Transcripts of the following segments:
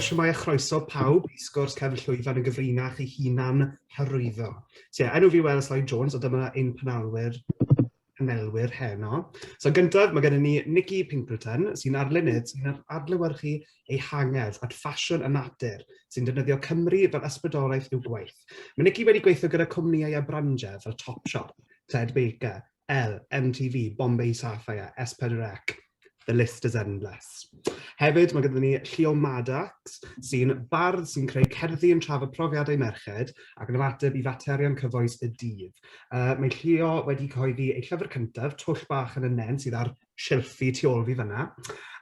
siwmai a chroeso pawb i sgwrs Cefn Llwyfan Y Gyfrinach i Hunan Hyrwyddo. So, enw fi Welys Lloyd Jones, a dyma ein panelwyr heno. So gyntaf, mae gennym ni Niki Pilkington, sy'n adlewyrchu ehangedd at ffasiwn y natur, sy'n defnyddio Cymru fel ysbrydolaeth i'w gwaith. Mae Niki wedi gweithio gyda cwmnïau a brandiau fel Topshop, Ted Baker, MTV, Bombay Sapphire, S4C. The list is endless. Hefyd, mae gyda ni Llio Maddox, sy'n bardd sy'n creu cerddi yn trafod profiadau merched ac yn ymateb i faterion cyfoes y dydd. Mae Llio wedi cyhoeddi ei llyfr cyntaf, Twll Bach yn y Nen, sydd ar silffi tu ôl fi fyna,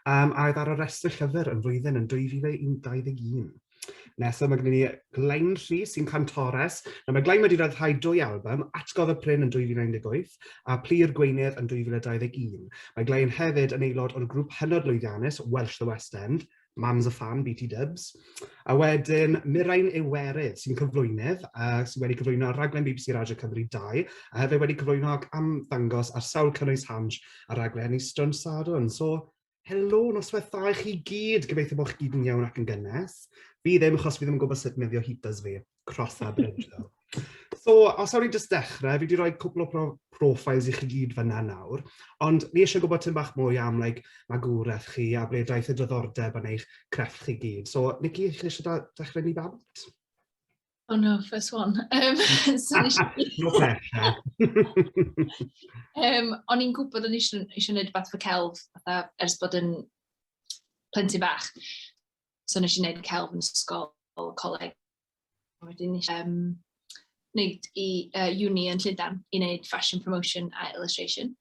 a oedd ar y restr llyfr yn flwyddyn yn 2021. Nesaf, mae gen ni Glain Rhys sy'n cantores. Mae Glain wedi rhyddhau 2 album, Atgof y Pryn yn 2018 a Plir Gweinydd yn 2021. Mae Glain hefyd yn aelod o'r grŵp hynod lwyddiannus Welsh The West End, Mam's a Fan, BT Dubs. A wedyn Mirain Iwerydd sy'n cyflwynydd, sy'n wedi cyflwyno rhaglen BBC Radio Cymru 2, a hefyd wedi cyflwyno am ddangos ar sawl cynnwys Hanj a rhaglen i Stwn Sadwn. So, helo, noswaith dda i chi gyd. Gobeithio bod chi gyd yn iawn ac yn gynnes. Fi ddim, achos fi ddim yn gwybod sut meddio heaters fi. Cross that bridge, though. So, os awn ni jyst dechrau, fi wedi rhoi cwpl o profiles i chi gyd fyna nawr, ond ni eisiau gwybod tym bach mwy am magwraeth chi a ble daeth y diddordeb yn eich crefft chi gyd. So, Niki, chi eisiau dechrau ni bant? Oh no, first one. No pressure. O'n i'n gwybod o'n eisiau gwneud beth fy celf, ers bod yn plentyn bach. So nes i wneud celf yn ysgol coleg. Wedyn eisiau wneud i uni yn Llundain i wneud fashion promotion a illustration.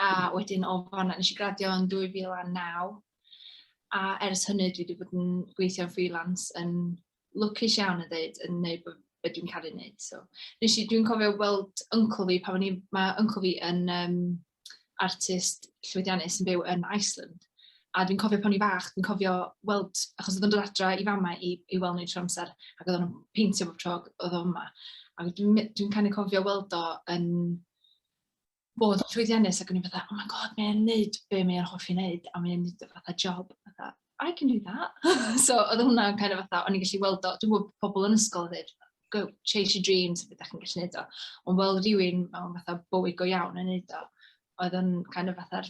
A wedyn o fanna nes i gradio yn 2009. A ers hynny dwi wedi bod yn gweithio yn freelance yn lwcus iawn yn dweud yn wneud beth dwi'n cael ei wneud. So, dwi'n cofio weld uncle fi, mae uncle fi yn artist llwyddiannus yn byw yn Iceland. A dwi'n cofio pan i fach, dwi'n cofio weld, achos oedd yn dod adra i fama i weld nhw trwy amser, ac oedd o'n peintio bob tro oedd o yma. A dwi'n kind of cofio weld o yn bod yn llwyddiannus, ac o'n i'n fatha, oh my god, mae'n wneud be mae'n hoffi wneud, a mae'n wneud fatha job. I can do that. So, oedd hwnna'n kind of fatha, o'n i'n gallu weld o, dwi'n gwybod pobl yn ysgol dweud, go chase your dreams, beth ydych chi'n gallu wneud o. Ond weld rhywun mewn fatha bywyd go iawn yn wneud o, oedd yn kind of fatha'r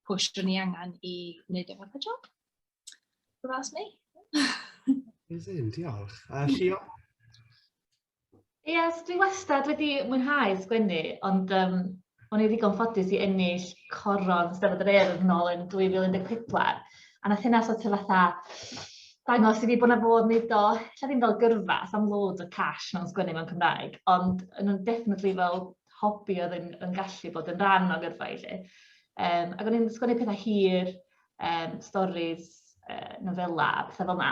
push o'n i angen i wneud o fatha job. So that's me. Amazing, diolch. Llio? Yes, dwi wastad wedi mwynhau sgwennu, ond o'n i ddigon ffodus i ennill coron Steddfod yr Urdd yn ôl yn 2014. A nath hynna sort of fatha dangos i fi bod na fod wneud o, lle ddim fel gyrfa, am loads o cash mewn sgwennu mewn Cymraeg, ond yn definitely fel hobby oedd yn gallu bod yn rhan o gyrfa i lle. Ac o'n i'n sgwennu pethau hir, stories, nofela, pethau fel yna.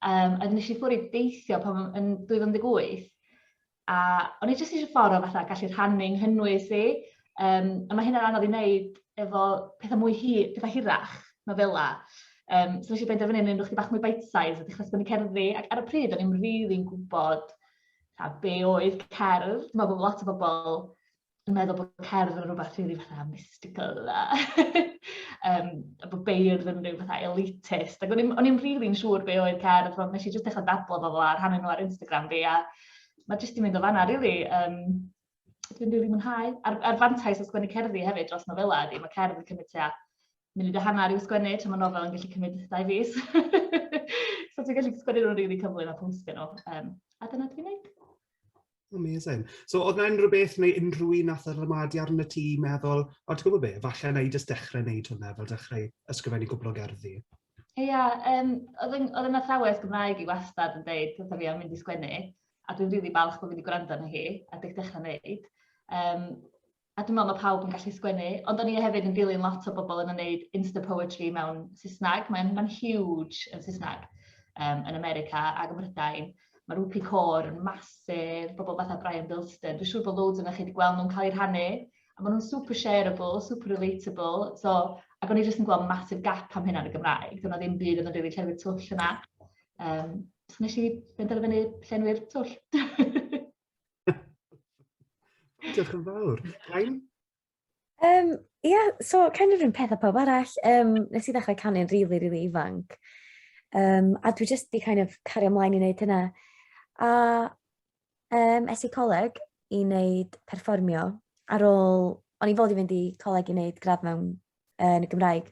A nes i ffwrdd i deithio pan yn 2018, a o'n i jyst eisiau ffordd o fatha gallu rhannu nghynwys i, a mae hynna'n anodd i wneud efo pethau mwy pethau hirach, nofela. So nes i benderfynu yn rhywbeth bach mwy bite-size a dechrau sgwennu cerddi, ac ar y pryd o'n i'n rili'n gwybod be oedd cerdd. Dwi'n meddwl bod lot o bobl yn meddwl bod cerdd yn rhywbeth rili fatha mystical a bod beirdd yn rhyw fatha elitist. Ac o'n i'n rili'n siŵr be oedd cerdd, ond nes i jyst dechrau dablo fo a rhannu nhw ar Instagram fi, a mae jyst i mynd o fanna, rili. Dwi'n rili mwynhau. A'r fantais o sgwennu cerddi hefyd dros nofela ydi, mae cerdd yn cymryd tua munud a hanner i'w sgwennu, tra mae nofel yn gallu cymryd 2 fis. So ti'n gallu sgwennu nhw'n rili cyflym a postio nhw. A dyna dwi'n gwneud. Amazing. So, oedd yna unrhyw beth neu unrhyw un nath yr ymadi arno ti meddwl, o, ti'n gwybod be, falle na i jyst dechrau wneud hwnna fel dechrau ysgrifennu cwbl o gerddi? Ia, oedd yna athrawes Gymraeg i wastad yn dweud pethau fi am mynd i sgwennu, a dwi'n rili falch bod fi wedi gwrando arno hi, a dechrau wneud. A dwi'n meddwl mae pawb yn gallu sgwennu, ond o'n i hefyd yn dilyn lot o bobl yn wneud insta-poetry mewn Saesneg. Mae'n huge yn Saesneg yn America ac yn Brydain. Mae Rwpi Cor yn masif, bobl fatha Brian Bilston. Dwi'n siŵr bod loads yna chi wedi gweld nhw'n cael eu rhannu, a maen nhw'n super shareable, super relatable. So, ac o'n i jyst yn gweld massive gap am hynna yn y Gymraeg. Dyna ddim byd yn rili llefydd twll yna. So nes i benderfynu llenwi'r twll. Diolch yn fawr. Glain? Ie, so kind of yn peth a pawb arall. Nes i ddechrau canu'n rili ifanc. A dwi just di kind of cario ymlaen i wneud hynna. A es i coleg i wneud perfformio ar ôl, o'n i fod i fynd i coleg i wneud gradd mewn yn y Gymraeg.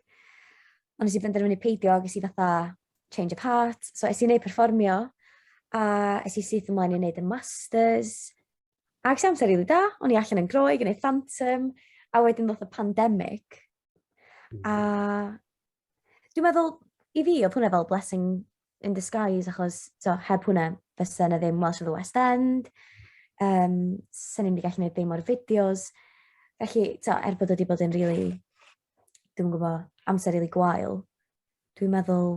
Ond nes i benderfynu peidio, ges i fatha change of heart. So es i wneud perfformio, a es i syth ymlaen i wneud y masters. A ges i amser rili da, o'n i allan yn Groeg, yn wneud Phantom, a wedyn ddoth y pandemic. A dwi'n meddwl, i fi, oedd hwnna fel blessing in disguise, achos heb hwnna, fysa yna ddim Welsh of the West End, sy'n ni'n gallu gwneud ddim o'r fideos. Felly, bod wedi bod yn rili, dwi'n gwybod, amser rili gwael, dwi'n meddwl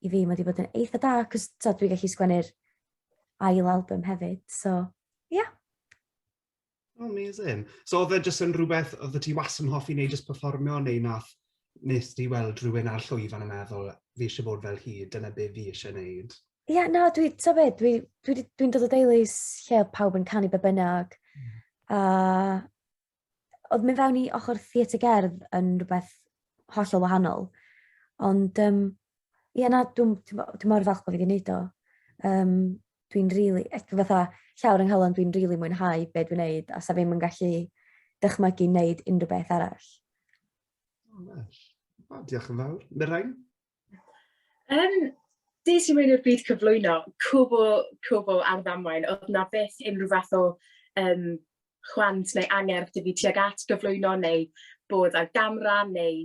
i fi, mae wedi bod yn eitha da, cos dwi'n gallu sgwennu'r ail album hefyd, so, yeah. Amazing. So oedd e jyst yn rhywbeth, oedd ti was yn hoffi wneud jyst perfformio, neu nes ti weld rhywun ar llwyfan yn meddwl, fi eisiau bod fel hi, dyna be fi eisiau wneud? Ie, na, dwi'n dod o deulus lle pawb yn canu be bynnag. A oedd mynd fewn i ochr theatr gerdd yn rhywbeth hollol wahanol. Ond, ie, na, dwi'n mor falch bod fi wedi wneud o. Dwi'n rili, fatha llawr yng Nghalon, dwi'n rili mwynhau be dwi'n wneud, a sa fi'n gallu dychmygu wneud unrhyw beth arall. Diolch yn fawr. Mirain? Des i mewn i'r byd cyflwyno, cwbl ar ddamwain, oedd na beth unrhyw fath o chwant neu angerdd i fi tuag at gyflwyno, neu bod ar gamra, neu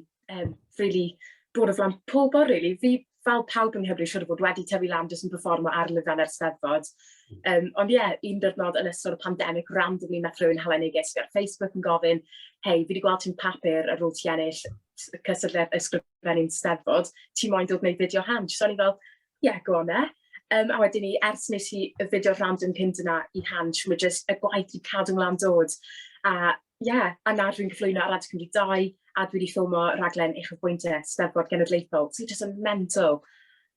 really bod o flaen pobl, really. Fi fel pawb yng Nghymru siŵr o fod wedi tyfu lan jyst yn performo ar lwyfannau'r Steddfod. Ond ie, un diwrnod yn ystod y pandemic, randomly nath rhywun hela neges fi ar Facebook yn gofyn, hei, fi wedi gweld ti'n papur ar ôl ti ennill cystadleuaeth ysgrifennu'n Steddfod, ti moyn dod wneud fideo hand? So o'n i fel, ie, go on e. A wedyn ni, ers nes i y fideo random cynt yna i hand, mae jyst y gwaith i cadw mlaen dod. A ie, a na dwi'n gyflwyno ar Radio Cymru 2, a dwi wedi ffilmo raglen uchafbwyntau Steddfod Genedlaethol. So just yn mental.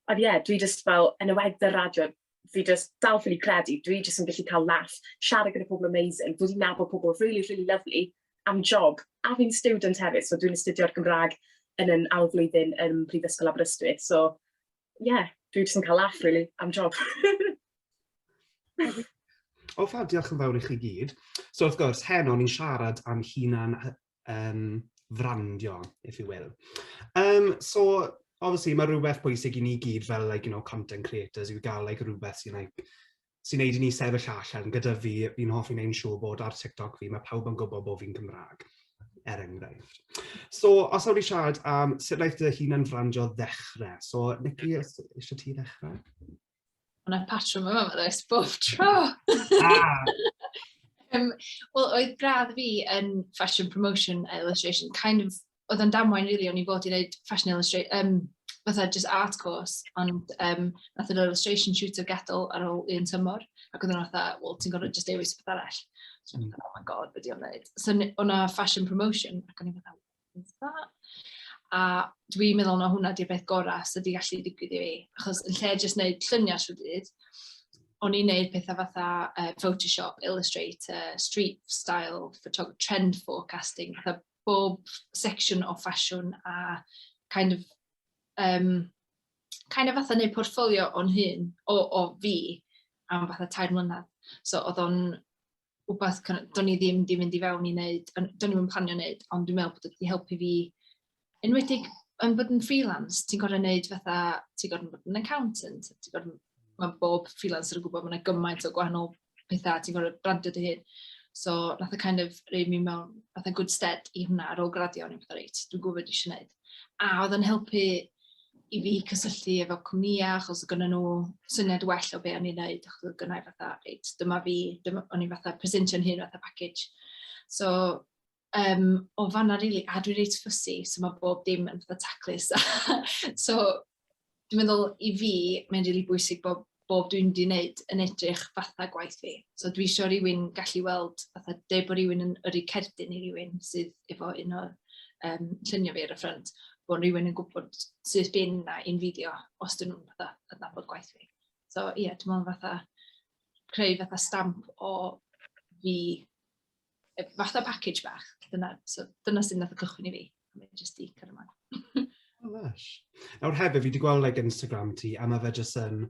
Ond ie, dwi just fel, yn ywedd y radio, fi just dal ffili credu, dwi just yn gallu cael laugh, siarad gyda pobl amazing, dwi wedi nabod pobl really, really lovely am job, a fi'n student hefyd, so dwi'n astudio'r Gymraeg yn yn ail flwyddyn yn Prifysgol Aberystwyth. So ie, dwi just yn cael laugh really am job. O, fab, diolch yn fawr i chi gyd. So, wrth gwrs, heno ni'n siarad am hunan-frandio, if you will. So, obviously, mae rhywbeth pwysig i ni gyd fel, like, you know, content creators, yw gael like, rhywbeth sy'n neud i ni sefyll allan. Gyda fi, fi'n hoffi wneud siŵr bod ar TikTok fi, mae pawb yn gwybod bod fi'n Gymraeg, enghraifft. So, os awn ni siarad am sut wnaeth dy hunan-frandio ddechrau. So, Niki, eisiau ti ddechrau? Yna patrwm yma, dweud, bob tro. Wel, oedd gradd fi yn fashion promotion a illustration, kind of, oedd yn damwain really, o'n i fod i wneud fashion illustration, fatha just art course, ond nath yr illustration shooter gadael ar ôl un tymor, ac oedd yna fatha, wel, ti'n gorfod just dewis beth arall. So, oh my god, beth i'w wneud. So, o'na fashion promotion, ac o'n i fatha, what's that? A dwi'n meddwl na hwnna di'r beth gorau sydd wedi gallu digwydd i fi. Achos yn lle jyst wneud lluniau trwy dyd, o'n i'n wneud pethau fatha Photoshop, Illustrator, street style, trend forecasting, fatha bob section o ffasiwn a kind of fatha wneud portfolio o'n hyn o fi am fatha 3 mlynedd. So oedd o'n wbeth, do'n i ddim di mynd i fewn i wneud, do'n i'n planio wneud, ond dwi'n meddwl bod wedi helpu fi enwedig yn bod yn freelance, ti'n gorfod wneud fatha, ti'n gorfod bod yn accountant, mae bob freelancer yn gwybod, mae'n gymaint o gwahanol pethau, ti'n gorfod brandio dy hun. So, nath o kind of reid mi mewn fatha good stead i hwnna ar ôl gradio, o'n i'n fatha reit, dwi'n gwybod eisiau wneud. A oedd yn helpu i fi cysylltu efo cwmnïau, achos oedd gyda nhw syniad well o be o'n i'n wneud, achos oedd gynnau fatha, reit, dyma fi, o'n i'n fatha presentio'n hyn fatha package. So, o fanna rili, a dwi'n reit ffysi, so mae bob dim yn fatha taclus. So, dwi'n meddwl i fi, mae'n rili bwysig bob dwi'n di wneud yn edrych fatha gwaith fi. So, dwi eisiau rhywun gallu weld, fatha, bod rhywun yn yrru cerdyn i rhywun sydd efo un o lluniau fi ar y ffrant, bod rhywun yn gwybod sydd bin na un fideo os dyn nhw'n fatha adnabod gwaith fi. So, ie, dwi'n meddwl fatha creu fatha stamp o fi, fatha package bach. Dyna sy'n nath o cychwyn i fi. Mae'n jyst i cael ymlaen. Oh, lush. Nawr hefyd, fi wedi gweld like, Instagram ti, a mae fe jyst yn...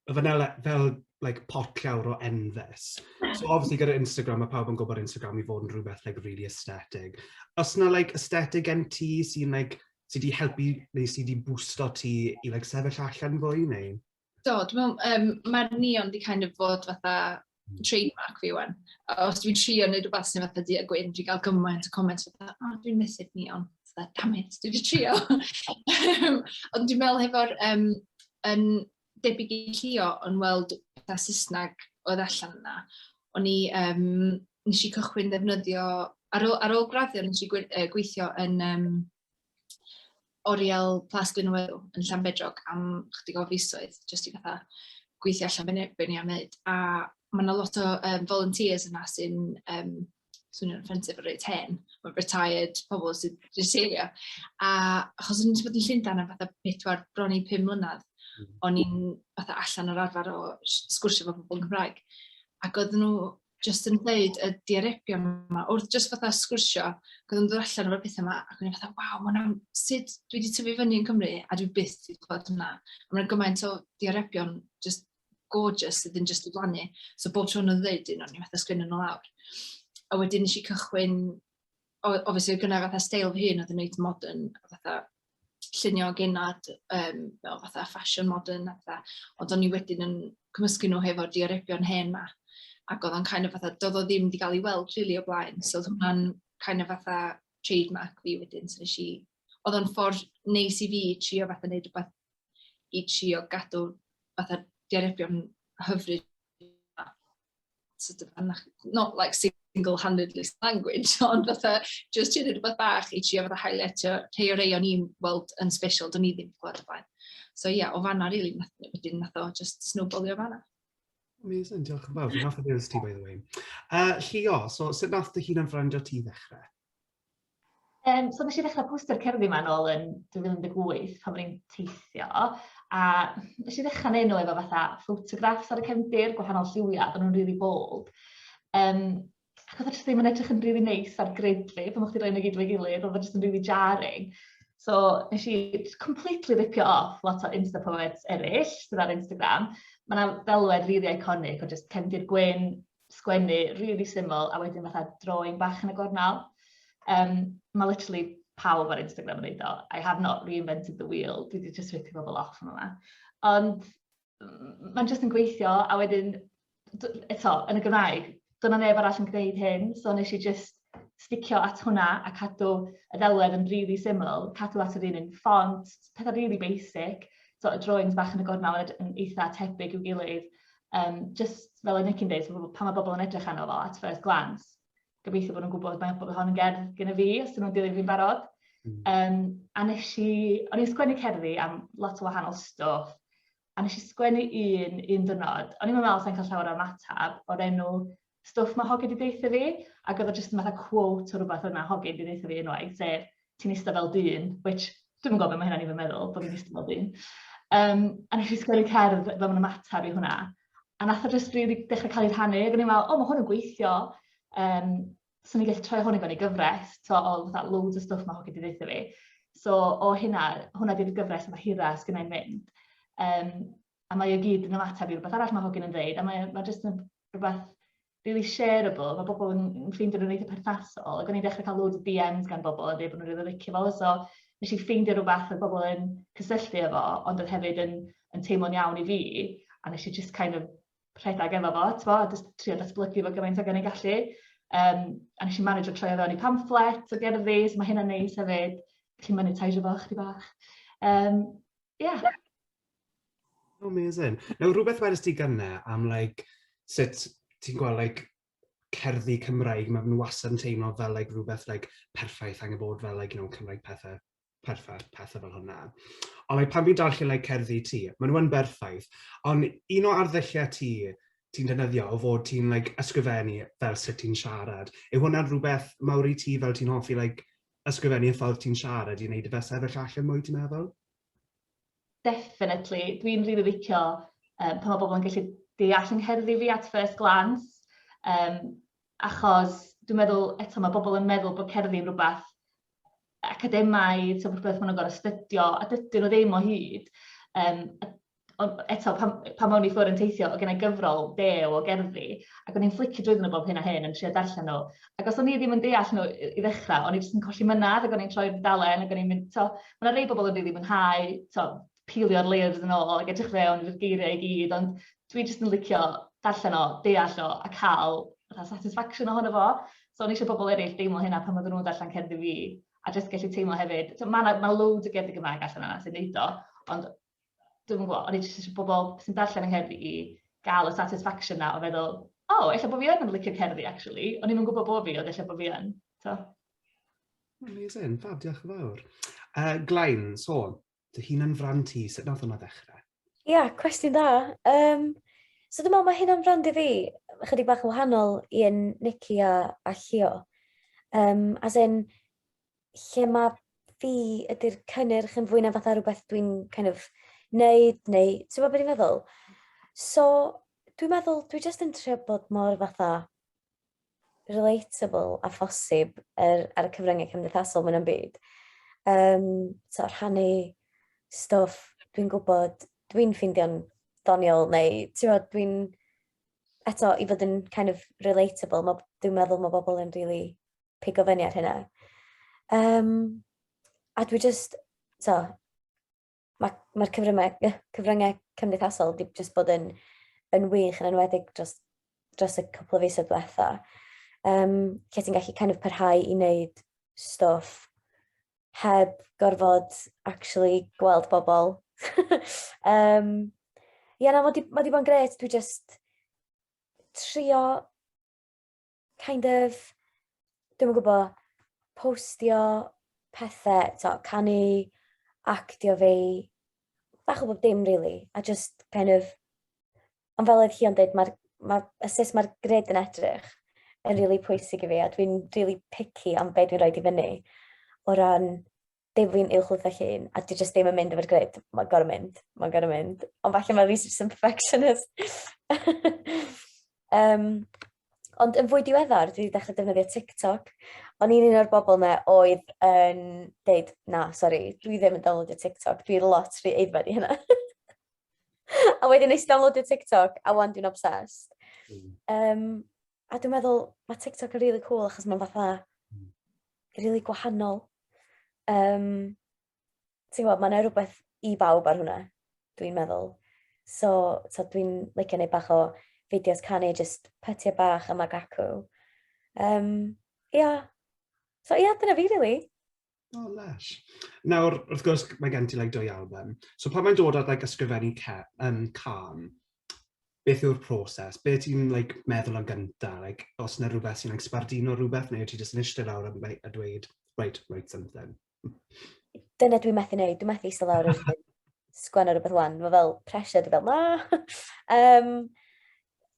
fel like, pot llawr o enfys. So obviously gyda Instagram, mae pawb yn gwybod Instagram i fod yn rhywbeth like, really aesthetic. Os na like, aesthetic gen ti sy'n like, sy di helpu neu sy di boosto ti i like, sefyll allan fwy neu? Do, dwi'n meddwl, mae'r neon di kind of fod fatha trademark fi wan. Os dwi'n trio wneud rhywbeth sy'n fatha di a gwyn, dwi'n cael gymaint o comments fatha, dwi'n mesu'r neon. Damn it, dwi wedi trio. Ond dwi'n meddwl hefo'r yn debyg i llio yn weld bethau Saesneg oedd allan yna. O'n i, nes i cychwyn ddefnyddio, ar ôl graddio nes i gweithio yn oriel Plas Glain Rhys yn Llanbedrog am chydig o fisoedd, jyst i fatha gweithio allan be ni am wneud. A mae yna lot o volunteers yna sy'n swnio'n offensive ar reit hen, mae'n retired pobl sydd wedi seilio. A achos o'n i'n bod yn Llundain am fatha 4 bron i 5 mlynedd, o'n i'n fatha allan o'r arfer o sgwrsio fo pobl yn Cymraeg. Ac oedden nhw jyst yn dweud y diarebion yma, wrth jyst fatha sgwrsio, ac oedden nhw'n dod allan o'r pethau yma, ac o'n i'n fatha, waw, sut dwi wedi tyfu fyny yn Cymru, a dwi byth wedi clywed hwnna. A mae'n gymaint o diarebion just gorgeous sydd yn just i blannu. So bob tro nhw'n dweud un, o'n i'n fatha sgwennu nhw lawr. A wedyn nes i cychwyn, obviously gyda fatha steil fy hun oedd yn neud modern, fatha llunio genad, fel fatha fashion modern, ond o'n i wedyn yn cymysgu nhw hefo'r diarebion hen ma. Ac oedd o'n kind of fatha, doedd o ddim wedi cael ei weld really o blaen, so oedd hwnna'n kind of fatha trademark fi wedyn, so nes i, oedd o'n ffordd neis i fi trio fatha neud rhywbeth i trio gadw fatha diarebion hyfryd, sort of, not like single-handedly language, ond fatha, just trio neud rhywbeth bach i trio fatha highlightio rhai o rei o'n i'n weld yn special, do'n i ddim wedi gweld o blaen. So yeah, o fanna, really, wedyn nath o just snowballio fanna. Amazing, diolch yn fawr. Fi'n hoffi ddewis ti, by the way. Llio, so sut nath dy hunan-frandio ti ddechrau? So nes i ddechrau postio'r cerddi yma nôl yn 2018 pan o'n i'n teithio, a nes i ddechrau neud nhw efo fatha photographs ar y cefndir, gwahanol lliwiau, o'n nhw'n really bold. Ac oedd o jyst ddim yn edrych yn really neis ar gridli, pan o'ch chi roi nhw gyd o'i gilydd, oedd o jyst yn really jarring. So nes i completely ripio off lot o Insta-poets eraill sydd ar Instagram. Mae yna ddelwedd really iconic o just cefndir gwyn, sgwennu, really syml, a wedyn fatha drawing bach yn y gornel. Mae literally pawb ar Instagram yn neud o. I have not reinvented the wheel. Dwi wedi just ripio bobl off yma. Ond mae'n just yn gweithio, a wedyn, eto, yn y Gymraeg, dyna neb arall yn gwneud hyn, so nes i just sticio at hwnna a cadw y ddelwedd yn really syml, cadw at yr un font, pethau really basic, so y drawings bach yn y gornel yn eitha tebyg i'w gilydd, just fel y Niki'n deud, pan mae bobl yn edrych arno fo at first glance, gobeithio bod nhw'n gwybod bod hon yn gerdd gyda fi, os dyn nhw'n dilyn fi'n barod. A nes i, o'n i'n sgwennu cerddi am lot o wahanol stwff, a nes i sgwennu un dynod. O'n i'n meddwl sa'n cael llawer o ymateb o'r enw stwff mae hogi di deitha fi, ac oedd o jyst yn fatha quote o rhywbeth yna hogi di deitha fi unwaith, sef, ti'n ista fel dyn, which dwi'n yn gwybod mae hynna'n i fy meddwl, bod fi'n ista fel dyn. A nes i sgwennu cerdd fel yn ymateb i hwnna, a nath o jyst really dechrau cael ei rhannu, ac o'n i'n meddwl, mae hwn yn gweithio, so ni'n gallu troi hwn i fewn i gyfres, so o fatha loads o stwff mae hogi di deitha fi. So o hwnna di'r gyfres yma hira sgynnau'n mynd. A mae o gyd yn ymateb i rhywbeth arall mae hogi'n yn dweud, a mae jyst yn rhywbeth really shareable, mae bobl yn ffeindio nhw'n eitha perthnasol, ac o'n i'n dechrau cael loads o DMs gan bobl yn dweud bod nhw'n rili licio fo, so nes i ffeindio rhywbeth oedd bobl yn cysylltu efo, ond oedd hefyd yn teimlo'n iawn i fi, a nes i just kind of rhedeg efo fo, a just trio datblygu fo gymaint o gan ei gallu. A nes i manage o troi o fewn i pamfflet o gerddi, so mae hynna'n neis hefyd, gallu monetiseio fo chdi bach. Yeah. Amazing. Now, rhywbeth wedys ti gynne am, like, sut ti'n gweld, like, cerddi Cymraeg, mae'n wastad yn teimlo fel, like, rhywbeth, like, perffaith, angen bod fel, like, you know, Cymraeg pethau fel hwnna. Ond, like, pan fi'n darllen, like, cerddi ti, maen nhw'n berffaith, ond un o arddelliau ti'n defnyddio o fod ti'n, like, ysgrifennu fel sut ti'n siarad. Yw hwnna'n rhywbeth mawr i ti fel ti'n hoffi, like, ysgrifennu y ffordd ti'n siarad i wneud y fe sefyll allan mwy, ti'n meddwl? Definitely. Dwi'n rili licio pan mae bobl yn gallu deall yng ngherddi fi at first glance, achos dwi'n meddwl, eto mae bobl yn meddwl bod cerddi'n rhywbeth academaidd, so rhywbeth maen nhw'n gorau astudio, a dydyn nhw ddim o hyd. Ond eto, pan mewn i ffwrdd yn teithio, o gennau gyfrol dew o gerddi, ac o'n i'n flicio drwyddyn nhw bob hyn a hyn yn trio darllen nhw. Ac os o'n i ddim yn deall nhw i ddechrau, o'n i jyst yn colli mynad, ac o'n i'n troi'r dalen, ac o'n i'n mynd, mae'na rei bobl yn rili mwynhau, pilio'r layers yn ôl, ac edrych fewn i'r geiriau i gyd, ond dwi jyst yn licio darllen o, deall o, a cael satisfaction ohono fo. So o'n i eisiau bobl eraill deimlo hynna pan oedden nhw'n darllen cerddi fi, a jyst gallu teimlo hefyd. Mae loads o gerddi Gymraeg allan yna sy'n neud o, ond dwi'n gwybod, o'n i jyst eisiau bobl sy'n darllen y cerddi i gael y satisfaction na o feddwl, ella bod fi yn licio cerddi, actually. O'n i'n gwybod bod fi, ond ella bod fi yn. Amazing, fab, diolch yn fawr. Glain, so, dy hunan-frandio ti, sut nath hwnna ddechrau? Ia, cwestiwn da. So dwi'n meddwl mae hunan-frandio fi chydig bach yn wahanol i'n Niki a Llio. As in, lle mae fi ydy'r cynnyrch yn fwy na fatha rhywbeth dwi'n kind of neud, neu, ti'n meddwl beth i'n meddwl? So, dwi'n meddwl, dwi jyst yn trio bod mor fatha relatable a phosib ar y cyfryngau cymdeithasol mewn am byd. So, rhannu stwff, dwi'n gwybod, dwi'n ffeindio'n ddoniol, neu, ti'n meddwl, dwi'n, eto, i fod yn kind of relatable, dwi'n meddwl mae bobl yn really pigo fyny ar hynna. A dwi just, mae'r cyfryngau cymdeithasol wedi just bod yn wych yn enwedig dros y cwpl o fisoedd diwetha. Lle ti'n gallu kind of parhau i wneud stwff heb gorfod actually gweld bobl. Ie, na, mae di bod yn gret. Dwi just trio kind of, dwi'n yn gwybod, postio pethau, canu, actio fi, bach o bob dim, really. A just kind of, ond fel oedd Llio'n dweud, mae'r gred yn edrych yn really pwysig i fi, a dwi'n really picky am beth dwi'n rhaid i fyny o ran defyn uwchlwytho llun, a dwi just ddim yn mynd efo'r gred. Mae'n gorau mynd. Ond falle mae research yn perfectionist. Ond yn fwy diweddar, dwi wedi dechrau defnyddio TikTok. O'n i'n un o'r bobl yma oedd yn deud, na, sori, dwi ddim yn downloadio TikTok. Dwi'n lot rhy aeddfed i hynna. A wedyn nes i downloadio TikTok, a wan dwi'n obsessed. A dwi'n meddwl, mae TikTok yn really cool, achos mae'n fatha really gwahanol. Ti'n gwybod, mae'n rhywbeth i bawb ar hwnna, dwi'n meddwl. So dwi'n licio neud bach o fideos canu, just pytiau bach am agacw. So dyna fi, really. Oh, lesh. Nawr, wrth gwrs, mae gen ti 2 album. So pan mae'n dod at ysgrifennu can, beth yw'r proses? Beth ti'n meddwl yn gyntaf? Os yna rhywbeth sy'n sbardino rhywbeth, neu ti jyst yn eistedd lawr a dweud, right, write something. Dyna dwi'n methu neud. Dwi'n methu eistedd lawr a sgwennu rhywbeth wan. Mae fel pressure, dwi'n fel, na.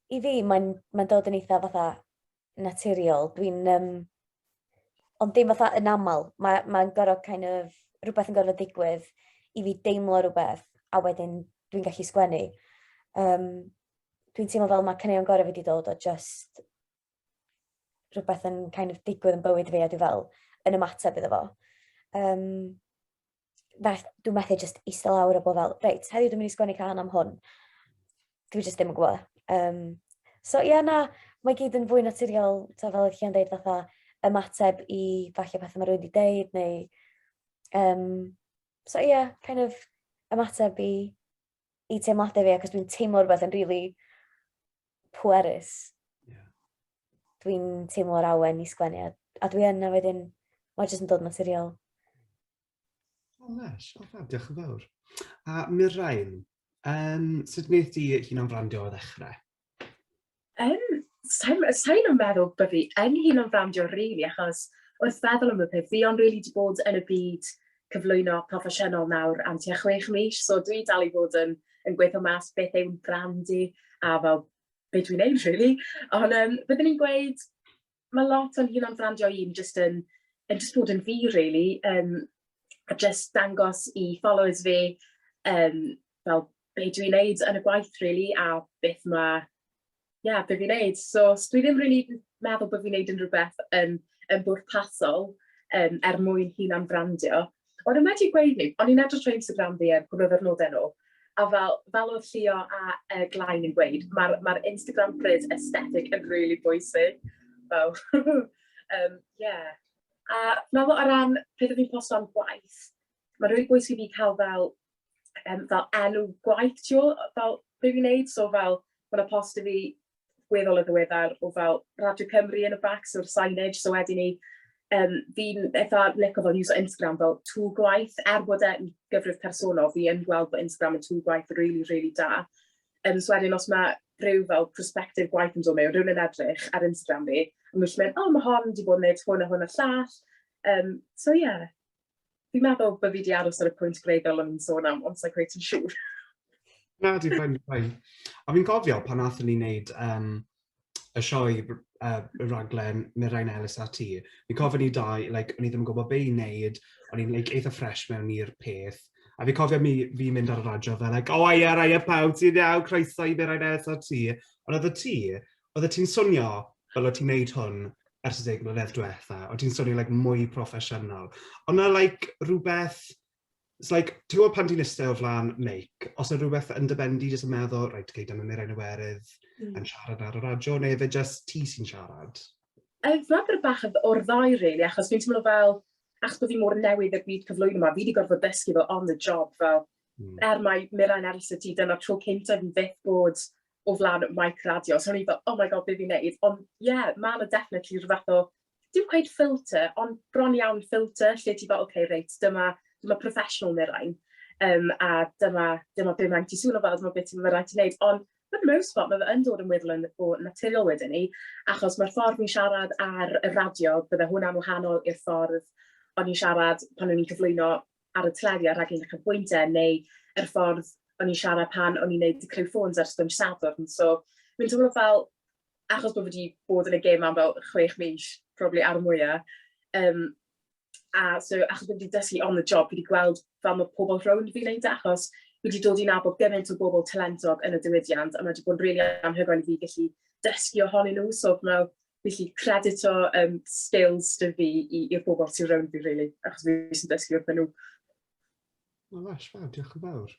I fi, mae'n dod yn eitha fatha naturiol. Ond dim fatha yn aml. Mae'n gorfod rhywbeth yn gorfod digwydd i fi deimlo rhywbeth, a wedyn dwi'n gallu sgwennu. Dwi'n teimlo fel mae caneuon gorau wedi dod o just rhywbeth yn digwydd yn bywyd fi, a dwi'n fel yn ymateb iddo fo. Dwi'n methu just eistedd lawr a bod fel, reit, heddiw dwi'n mynd i sgwennu can am hwn. Dwi just ddim yn gwybod. So na, mae gyd yn fwy naturiol, fel oedd Llio'n deud, fatha ymateb i falle pethau mae rhywun wedi deud, neu... So ymateb i teimladau fi, ac os dwi'n teimlo rhywbeth yn really pwerus. Dwi'n teimlo'r awen i sgwennu, a dwi yn, a wedyn, mae jyst yn dod naturiol. O, lesh. O, fab, diolch yn fawr. A Mirain, sut wneud ti hunan-frandio o ddechrau? Sa'n yn meddwl bod fi yn hunan-frandio rili, achos wrth feddwl am y peth, fi ond rili wedi bod yn y byd cyflwyno proffesiynol nawr am tua 6 mis, so dwi dal i fod yn gweithio mas beth yw'n brandi a fel beth dwi'n neud rili. Ond byddwn ni'n gweud, mae lot o'n hunan-frandio i'n just bod yn fi rili, a just dangos i followers fi fel beth dwi'n neud yn y gwaith rili, a beth beth fi'n neud. So dwi ddim really meddwl bod fi'n neud yn rhywbeth yn bwrpasol. mwyn hunan-frandio. Ond yn wedi gweud ni, o'n i'n edrych trwy Instagram fi cwbl o ddyrnodau nhw, a fel oedd Llio a Glain yn gweud, mae'r Instagram grid aesthetic yn really bwysig. Fel, yeah. A meddwl o ran pryd fi'n posto am gwaith, mae'n really bwysig fi cael fel enw gwaith, fel be fi'n neud, so fel, mae'n post fi weddol y ddiweddar o fel Radio Cymru yn y back, so'r signage, so wedyn ni, fi'n eitha licio fel use o Instagram fel tŵl gwaith, bod e'n gyfrif personol, fi yn gweld bod Instagram yn tŵl gwaith really, really da. So wedyn, os mae rhyw fel prospective gwaith yn dod mewn, rhywun yn edrych ar Instagram fi, yn mynd, mae hon wedi bod yn neud hwn a hwn a llall. So yeah, fi'n meddwl bod fi wedi aros ar y pwynt greidol o'n i'n sôn am, ond sa'n gweud yn siŵr. Na, di ffain. A fi'n cofio pan nathon ni wneud y sioe y raglen Mirain Iwerydd a ti. Fi'n cofio ni dau, o'n i ddim yn gwybod be i wneud, o'n i'n eitha ffresh mewn i'r peth. A fi'n cofio fi mynd ar y radio fel, o aia pawb, ti'n iawn, croeso i Mirain Iwerydd a ti. Ond oedd ti'n swnio fel o ti'n neud hwn ers y 10 mlynedd diwetha, o ti'n swnio mwy proffesiynol. Ond na rhywbeth, it's ti'n gwybod pan ti'n iste o flan meic, os yna rhywbeth yn dybendi jyst yn meddwl, reit, dyma Mirain Iwerydd yn siarad ar y radio, neu fe jyst ti sy'n siarad? Mae'n bod bach o'r ddau, really, achos fi'n teimlo fel, achos bod fi mor newydd y byd cyflwyno yma, fi wedi gorfod dysgu fel on the job, fel, mae Mirain Iwerydd a ti, dyna tro cyntaf fi byth bod o flan mic radio, so o'n i fel, oh my god, be fi'n neud, ond yeah, mae'n definitely rhywbeth o, dim gweud filter, ond bron iawn filter, lle ti fel, okay, reit, dyma professional Mirain, a dyma be mae'n ti sŵn o fel, dyma beth mae'n rhaid i wneud, ond for the most part, mae fe yn dod yn weddol o naturiol wedyn ni, achos mae'r ffordd mi'n siarad ar y radio, bydde hwnna'n wahanol i'r ffordd o'n i'n siarad pan o'n i'n cyflwyno ar y teledu ar rhaglen cyfbwyntau, neu yr ffordd o'n i'n siarad pan o'n i'n neud y creu ffôns ar Sponge Sadwrn. So, mi'n teimlo fel, achos bod wedi bod yn y gêm am fel 6 mis, probably ar y mwyaf, so achos bod wedi dysgu on the job, fi wedi gweld fel mae pobl rownd fi'n neud achos fi wedi dod i nabod gymaint o bobl talentog yn y diwydiant, a mae wedi bod yn rili anhygoel i fi gallu dysgu ohonyn nhw, so fel gallu credito skills dy fi i'r bobl sy'n rownd fi, really, achos fi sy'n dysgu wrth nhw. O, wesh, diolch yn fawr.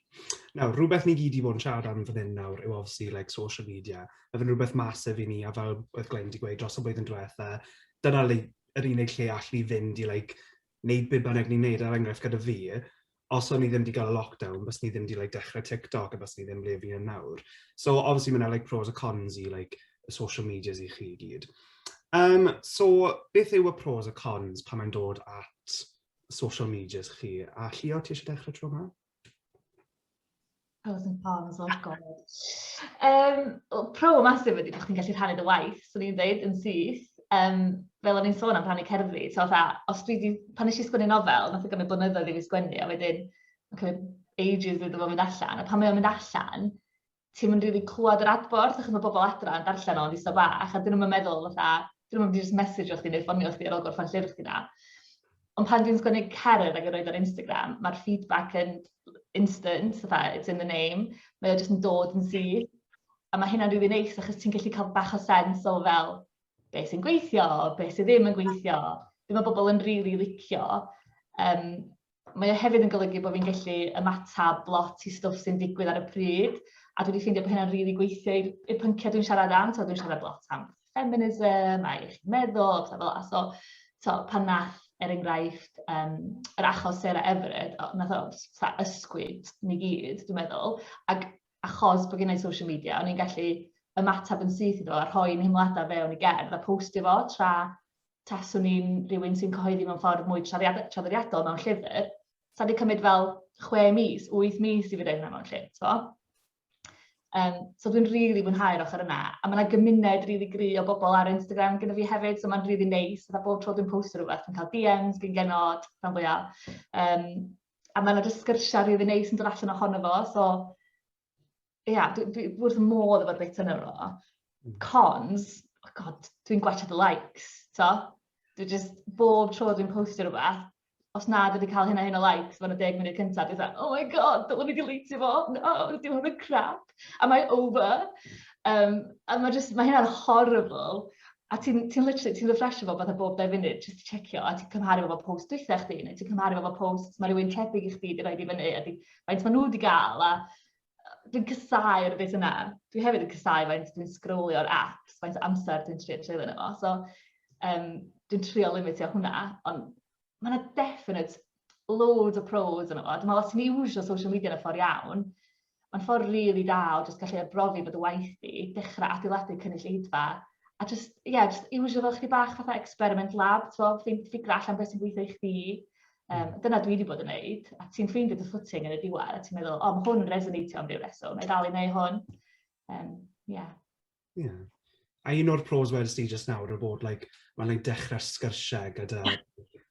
Nawr, rhywbeth ni gyd i bod yn siarad am fan hyn nawr yw obviously social media. Mae fe'n rhywbeth masif i ni, a fel oedd Glain wedi gweud dros y blwyddyn diwetha, dyna yr unig lle all ni fynd i wneud be bynnag ni'n wneud, er enghraifft gyda fi. Os o'n ni ddim wedi cael y lockdown, bys ni ddim wedi dechrau TikTok, a bys ni ddim le fi yn nawr. So, obviously, mae yna pros a cons i y social medias i chi gyd. So, beth yw y pros a cons pan mae'n dod at social medias chi? A Llio, ti eisiau dechrau tro yma? Pros and cons, oh god. Pro masif ydy bod chi'n gallu rhannu dy waith, so ni'n dweud yn syth. Fel o'n i'n sôn am rhannu cerddi, so pan nes i sgwennu nofel, nath o gymryd blynyddoedd i fi sgwennu, a wedyn, mae'n cymryd ages iddo fo mynd allan, a pan mae'n mynd allan, ti'n mynd rili clywed yr adborth, achos mae bobl adra yn darllen o'n ddiso bach, a dyn nhw'n meddwl, dyn nhw'n mynd i just message o chdi neu ffonio chdi ar ôl gorffen llyfr chdi na. Ond pan dwi'n sgwennu cerdd ac yn rhoi ar Instagram, mae'r feedback yn instant, it's in the name, mae o jyst yn dod yn syth, a mae hynna'n rili neis, achos ti'n gallu cael bach o sens o fel, beth sy'n gweithio, beth sy'n ddim yn gweithio. Mae bobl yn rili licio. Mae o hefyd yn golygu bod fi'n gallu ymatab lot i stwff sy'n digwydd ar y pryd, a dwi wedi ffeindio bod hynna'n rili gweithio i'r pynciau dwi'n siarad am. Dwi'n siarad lot am feminism, a iechyd meddwl, so pan nath, enghraifft, yr achos Sarah Everett, nath o ysgwyd ni gyd, dwi'n meddwl, ac achos bod gennau social media, o'n i'n gallu ymatab yn syth iddo, a rhoi'n hymladau fewn i gerdd, a postio fo tra taswn ni'n rhywun sy'n cyhoeddi mewn ffordd mwy traddodiadol mewn llyfr. So wedi cymryd fel 6 mis, 8 mis i fi dweud hynny mewn llyfr. So dwi'n rili mwynhau'r ochr yna, a mae yna gymuned rili gry o bobl ar Instagram gyda fi hefyd, so mae'n rili neis, a bob tro dwi'n postio rhywbeth, yn cael DMs, gyn genod, rhan fwyaf. A mae yna jyst sgyrsiau rili neis yn dod allan ohono fo, so dwi wrth y modd efo'r bit yna fo. Cons, oh god, dwi'n gwachod y likes, so. Dwi just, bob tro dwi'n postio rhywbeth, os nad wedi cael hyn o likes fan y 10 munud cyntaf, dwi'n dweud, oh my god, dylwn ni deletio fo, no, dwi'n hwn yn crap, a mae over. A mae hynna'n horrible, A ti'n refresho fo fatha bob 2 munud, jyst i checio, a ti'n cymharu fo post dwytha chdi, neu ti'n cymharu fo post mae rhywun tebyg i chdi di roed i fyny, a faint mae nhw wedi gael, a dwi'n cysau'r beth yna. Dwi hefyd yn cysau faint dwi'n sgrolio'r apps, faint amser dwi'n trio yn efo. So, dwi'n trio limitio hwnna, ond mae yna definite loads o pros yn efo. Dwi'n meddwl, os ti'n iwsio social media yn y ffordd iawn, mae'n ffordd rili da o just gallu arbrofi bod y waith di, dechrau adeiladu cynulleidfa, a just iwsio fel chdi bach fatha experiment lab, ffigur allan beth sy'n gweithio i chdi. Dyna dwi wedi bod yn neud, a ti'n ffeindio dy footing yn y diwedd, a ti'n meddwl, mae hwn yn resonatio am ryw reswm, na i dal i neud hwn. A un o'r pros wedys ti just nawr o bod, mae'n dechrau sgyrsiau gyda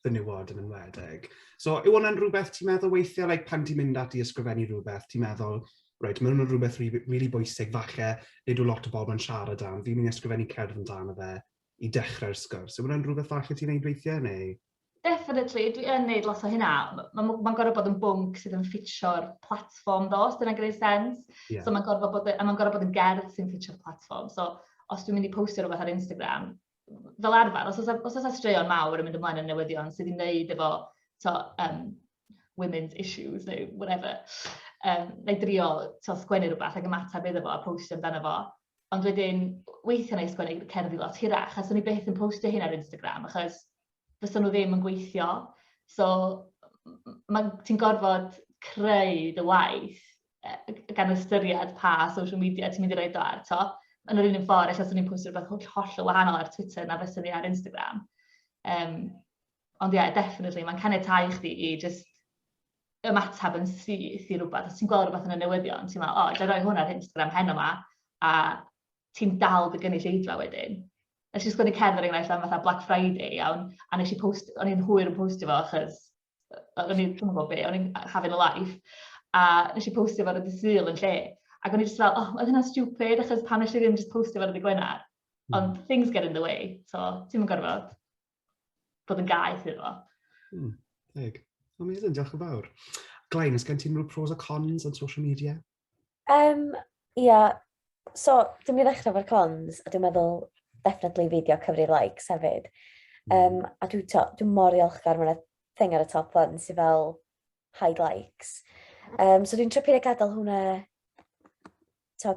fenywod yn enwedig. So, yw hwnna'n rhywbeth ti'n meddwl weithiau, pan ti'n mynd at i ysgrifennu rhywbeth, ti'n meddwl, reit, mae hwnna'n rhywbeth really bwysig, falle, nid yw lot o bobl yn siarad am, fi'n mynd i ysgrifennu cerdd amdano fe i dechrau'r sgwrs. Yw hwnna'n rhywbeth falle ti'n neud weithiau, neu? Definitely, dwi yn neud lot o hynna. Mae'n gorfod bod yn bwnc sydd yn ffitio'r platform dos, dyna'n gwneud sens. Yeah. So mae'n gorfod bod yn gerdd sy'n ffitio'r platform. So, os dwi'n mynd i postio rhywbeth ar Instagram, fel arfer, os oes straeon mawr yn mynd ymlaen yn newyddion sydd i'n neud efo women's issues neu whatever, neu drio sgwennu rhywbeth ac ymateb iddo fo a postio amdano fo. Ond wedyn, weithiau neu sgwennu cerddi lot hirach, a swn i beth yn postio hyn ar Instagram, achos fysa nhw ddim yn gweithio. So, ti'n gorfod creu dy waith gan ystyried pa social media ti'n mynd i roid o ar, to. Yn yr un ffordd, eich swn i'n postio rhywbeth holl o wahanol ar Twitter na fyswn ni ar Instagram. Ond definitely, mae'n caniatáu chdi i just ymateb yn syth i rhywbeth. Os ti'n gweld rhywbeth yn y newyddion, ti'n meddwl, dwi'n rhoi hwn ar Instagram heno ma, a ti'n dal dy gynulleidfa wedyn. Nes i sgwennu cerdd ar enghraifft am fatha Black Friday iawn, a nes i o'n i'n hwyr yn postio fo, achos o'n i'n having a life, a nes i postio fo ar y dydd Sul yn lle. Ac o'n i just fel, oedd hynna'n stupid, achos pan nes i ddim just postio fo ar y dydd Gwener. Ond things get in the way, so ti'n mynd gorfod bod yn gaeth iddo fo. Dig. Amazing, diolch yn fawr. Glain, ys gen ti'n rhyw pros a cons on social media? So dwi'n mynd i ddechrau fo'r cons, a dwi'n meddwl definitely fideo cyfri likes hefyd. A dwi'n mor iolchgar, mae'n thing ar y top one sydd fel hide likes. So dwi'n trio peidio gadael hwnna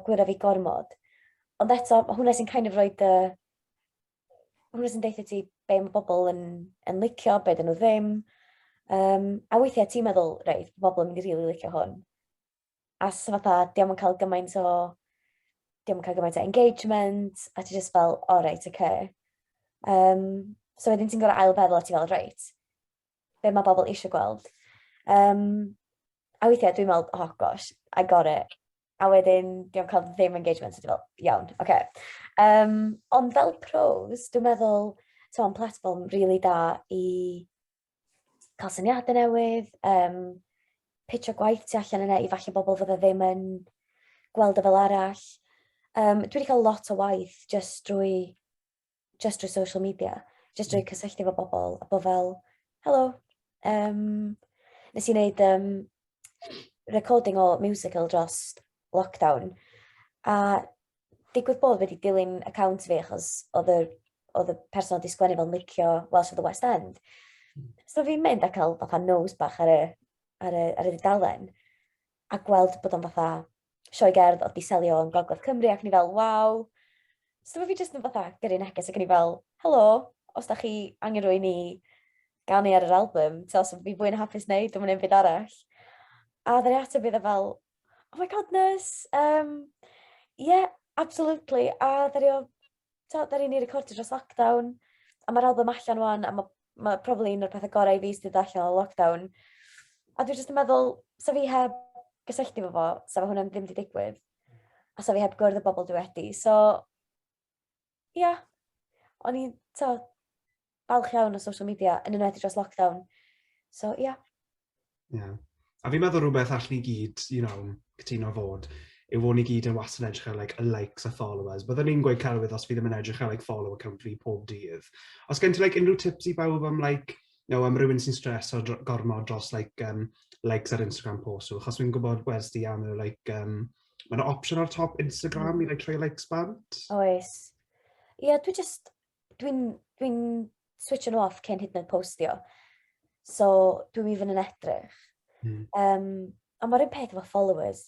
gwiraf fi gormod. Ond eto, hwnna sy'n kind of roed hwnna sy'n deithio ti be mae bobl yn licio, be dyn nhw ddim. A weithiau ti'n meddwl, reit, bobl yn mynd i rili licio hwn. A so fatha, diolch yn cael gymaint o engagement, a ti just fel, reit, okay. So wedyn ti'n gorau ail feddwl a ti fel, reit, be mae bobl eisiau gweld. A weithiau dwi'n meddwl, oh gosh, I got it. A wedyn, diolch cael ddim engagement, so dwi'n fel, iawn, oce. Ond fel pros, dwi'n meddwl, mae'n platform really da i cael syniadau newydd, pitio gwaith ti allan yna i falle bobl fydda ddim yn gweld o fel arall. Dwi wedi cael lot o waith just drwy social media, just drwy cysylltu efo bobl, a bod fel, helo, nes i wneud recording o musical dros lockdown, a digwydd bod wedi dilyn account fi achos oedd y person wedi sgwennu fel licio Welsh of the West End. So fi'n mynd a cael fatha nose bach ar y dudalen, a gweld bod o'n fatha sioe gerdd oedd di selio yn Gogledd Cymru, ac ni fel, waw. So fi jyst yn fatha gyrru neges ac ni fel, helo, os da chi angen rwy'n i gael ni ar yr album, so fi fwy'n hapus neud, dwi'n mynd byd arall. A ddyn ni ateb iddo fel, oh my godness, yeah, absolutely. A ddyn ni'n recordio dros lockdown, a mae'r album allan wan, a mae probably un o'r pethau gorau i fi sydd allan o lockdown. A dwi'n jyst yn meddwl, sa fi heb gysylltu fo, sa fe hwnna'n ddim wedi digwydd, a sa fi heb gwrdd y bobl dwi wedi. So, ia, o'n i'n falch iawn o social media yn enwedig dros lockdown. So, ia. Yeah. A fi'n meddwl rhywbeth allan ni gyd, cytuno fod, yw fod ni gyd yn wastad yn edrych ar y likes a followers. Byddwn ni'n gweud Celwydd os fi ddim yn edrych ar follow account fi pob dydd. Os gen ti unrhyw tips i bawb am am rhywun sy'n stres o gormod dros likes ar Instagram post. Achos fi'n gwybod gwers di am mae'n opsiwn ar top Instagram i troi likes bant. Oes. Ie, dwi just dwi'n switch nhw off cyn hyd yn oed postio. So, dwi'n mynd fynd yn edrych. Ond mae'r un peth efo followers.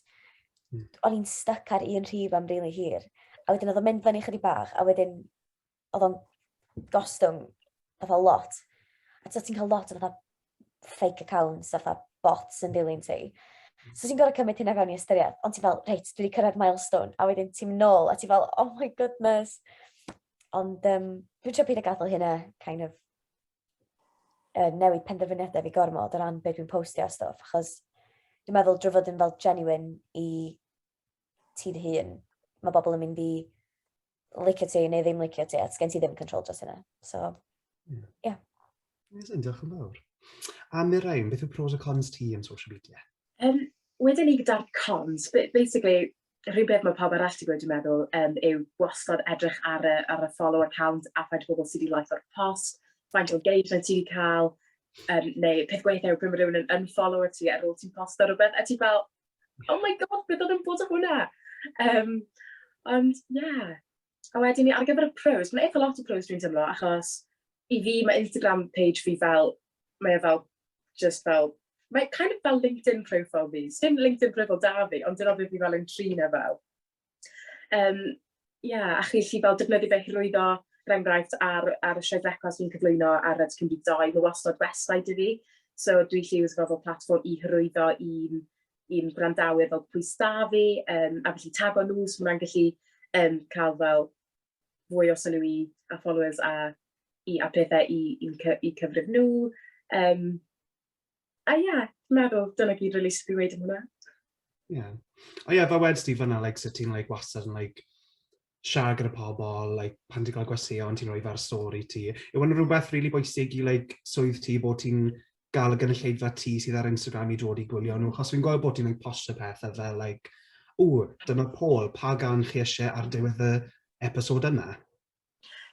O'n i'n stuck ar un rhif am rili hir. A wedyn oedd o'n mynd fyny chydig bach, a wedyn oedd o'n gostwng fatha lot. A ti'n cael lot o fatha fake accounts, fatha bots yn dilyn ti. So ti'n gorau cymryd hynna fewn i ystyried, ond ti'n fel, reit, dwi wedi cyrraedd milestone, a wedyn ti'n nôl, a ti'n fel, oh my goodness. Ond dwi'n trio peidio gadael hynna kind of newid penderfyniadau fi gormod o ran beth dwi'n postio a stwff, achos dwi'n meddwl drwy fod yn fel genuine i ti dy hun, mae bobl yn mynd i licio ti neu ddim licio ti, a gen ti ddim control dros hynna. So, yeah. Diolch yn fawr. A Mirain, beth yw pros a cons ti yn social media? Wedyn ni gyda'r cons, basically, rhywbeth mae pawb arall wedi gweud, dwi'n meddwl, yw wastad edrych ar y follow account a faint o bobl sydd wedi like o'r post, faint o engagement ti wedi cael, neu peth gweithio yw pryd mae rhywun yn follower ti ar ôl ti'n posto rhywbeth, a ti fel, oh my god, beth oedd yn bod o hwnna? Ond, yeah. A wedyn ni, ar gyfer y pros, mae'n eitha lot o pros dwi'n teimlo, achos i fi, mae Instagram page fi fel, mae kind of fel LinkedIn profile fi. Dim LinkedIn profile da fi, ond dyna beth fi fel yn trin e fel. A chi fel defnyddio fe hyrwyddo rengraifft ar y sioe brecwast fi'n cyflwyno ar y Cymdeithasol, mae wastad website i fi. So dwi'n lli yw'r fel platform i hyrwyddo i'n gwrandawyr fel pwy sta fi, a felly tago nhw, so mae'n gallu cael fel fwy o sylw a followers a pethau i cyfrif nhw. Dwi'n meddwl, dyna gyd rili sydd wedi am hwnna. Fel wedys ti fyna, sut ti'n wastad yn siarad gyda pobl, pan ti'n cael gwesion, ti'n rhoi fe'r stori ti. Yw hwn rhywbeth rili bwysig i swydd ti bod ti'n gael y gynulleidfa ti sydd ar Instagram i dod i gwylio nhw? Chos fi'n gweld bod ti'n postio pethau fel, dyma Paul, pa gan chi eisiau ar diwedd y episod yna?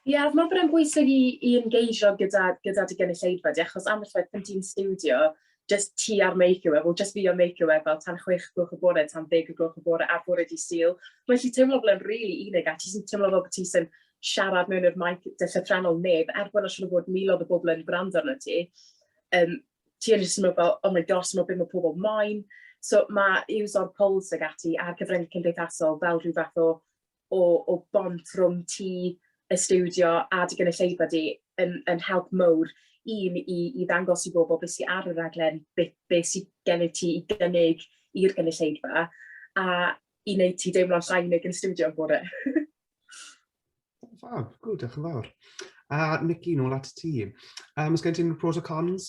Mae'n bod yn bwysig i engageio gyda dy gynulleidfa, achos am y ffaith pan ti'n studio, just ti ar make-over, just fi ar make-over fel tan 6 gloch y bore, tan 10 gloch y bore ar bore di Sul. Mae'n lli teimlo fel yn rili unig, a ti'n teimlo fel bod ti'n siarad mewn i'r mic dy llythrenol neb, bod yn siŵr bod miloedd o bobl yn gwrando arno ti. Ti yn teimlo fel, oh my gosh, mae beth mae pobl moyn. So mae uwso'r polls ag ati a'r cyfryngau cymdeithasol fel rhyw fath o bont rhwng ti, y studio a dy gynulleidfa di yn help mowr i ddangos i bobl beth sydd ar y raglen, beth sydd gennych ti i gynnig i'r gynulleidfa, a i wneud ti deimlo'n llainig yn studio yn bore. Fab, gwyd, diolch yn fawr. A Niki, nôl at ti. Oes gen ti'n pros o cons?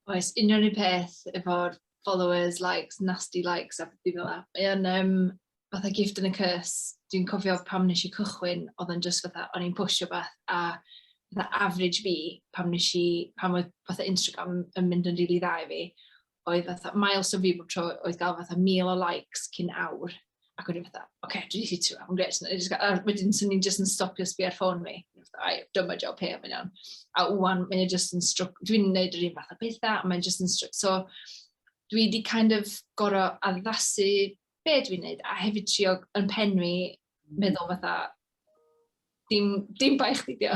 Oes, unrhyw peth efo'r followers, likes, nasty likes, a beth fel yna. Mae'n fatha gift and a curse. Dwi'n cofio pam nes i cychwyn, oedd yn just fatha, o'n i'n pwysio beth, a fatha average fi, pam oedd fatha Instagram yn mynd yn rili dda i fi, oedd fatha milestone fi bob tro oedd gael fatha 1000 o likes cyn awr, ac oedd fatha, oce, dwi'n eisiau ti, I'm great. Wedyn, sy'n ni'n just yn stopio sbi ar ffôn fi. Dyma job here, mae'n iawn. A wwan, mae'n just yn dwi'n neud yr un fath o bethau, a mae'n just yn so dwi wedi kind of gorau addasu be dwi'n neud, a hefyd trio yn pen fi, meddwl fatha, dim bai chdi dio,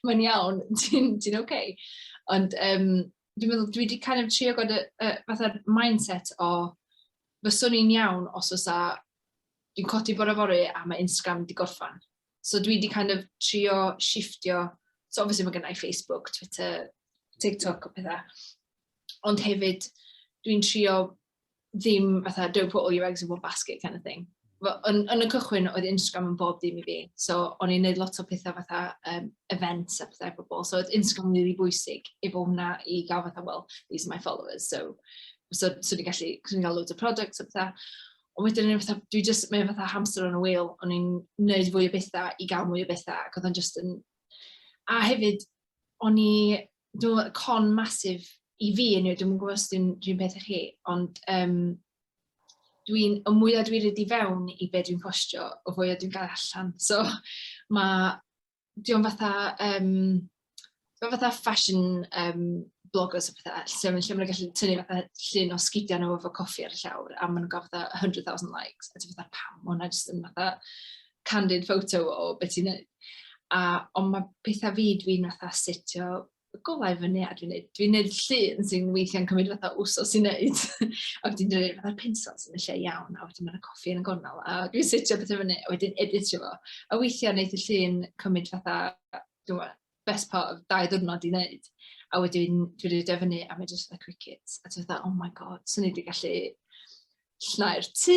mae'n iawn, ti'n oce. Ond dwi'n meddwl, dwi wedi kind of trio god fatha mindset o, fyswn i'n iawn os oes dwi'n codi bore fory a mae Instagram wedi gorffan. So dwi wedi kind of trio shiftio, so obviously mae gennau Facebook, Twitter, TikTok o pethau. Ond hefyd, dwi'n trio ddim fatha, don't put all your eggs in one basket kind of thing. Yn y cychwyn, oedd Instagram yn bob dim i fi. So, o'n i'n neud lot o pethau fatha events a pethau pobl. So, oedd Instagram really bwysig efo hwnna i gael fatha, well, these are my followers. So ni'n gael loads o products a pethau. Ond wedyn, mae'n fatha hamster on a wheel. O'n i'n neud fwy o bethau i gael mwy o bethau. Ac oedd o'n just yn... A hefyd, dwi'n con masif i fi, dwi'n gwybod os dwi'n beth i chi, ond y mwyaf dwi'n rhaid i fewn i be dwi'n postio, o fwyaf dwi'n gael allan. So, dwi'n fatha fashion bloggers o pethau, lle ma'n gallu tynnu fatha llun o sgidiau nhw efo coffi ar y llawr, a ma'n gael fatha 100,000 likes. A ti'n fatha pam, hwnna jyst yn fatha candid photo o beth ti'n neud. Ond mae pethau fi dwi'n fatha setio golau fyny a dwi'n neud llun sy'n weithio'n cymryd fatha wsos i wneud. A wedyn dwi'n neud fatha'r pensel sy'n y lle iawn, a wedyn mae'na coffi yn y gornel, a dwi'n setio pethau fyny, a wedyn editio fo. A weithiau wneud y llun cymryd fatha, dwi'n meddwl, best part of 2 diwrnod i wneud. A wedyn dwi'n rhaid e fyny, a mae jyst fatha crickets. A dwi'n fatha, oh my god, sy'n ni wedi gallu llnau'r tŷ,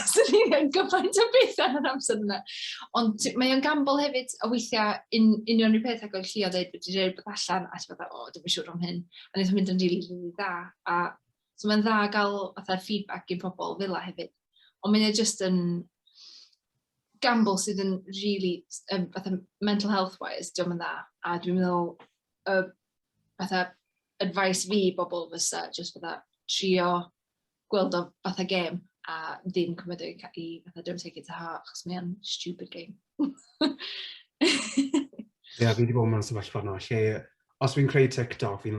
sy'n ni'n cael gyfaint o bethau yn yr amser yna. Ond mae o'n gamble hefyd, a weithiau union rhyw peth ac o'r lli o dweud, wedi rhaid bod allan, a ti'n fatha, o, dwi'n siŵr am hyn. A wnaeth o'n mynd yn rili dda. A so mae'n dda gael fatha'r feedback i pobl fel hefyd. Ond mae'n just yn gamble sydd yn really, fatha mental health-wise, diolch yn dda. A dwi'n meddwl, fatha advice fi bobl fysa, just fatha trio gweld o fatha game a ddim cymryd i fatha don't take it to heart achos mae'n stupid game. Fi wedi bod mewn sefyllfa yno, lle os fi'n creu TikTok, fi'n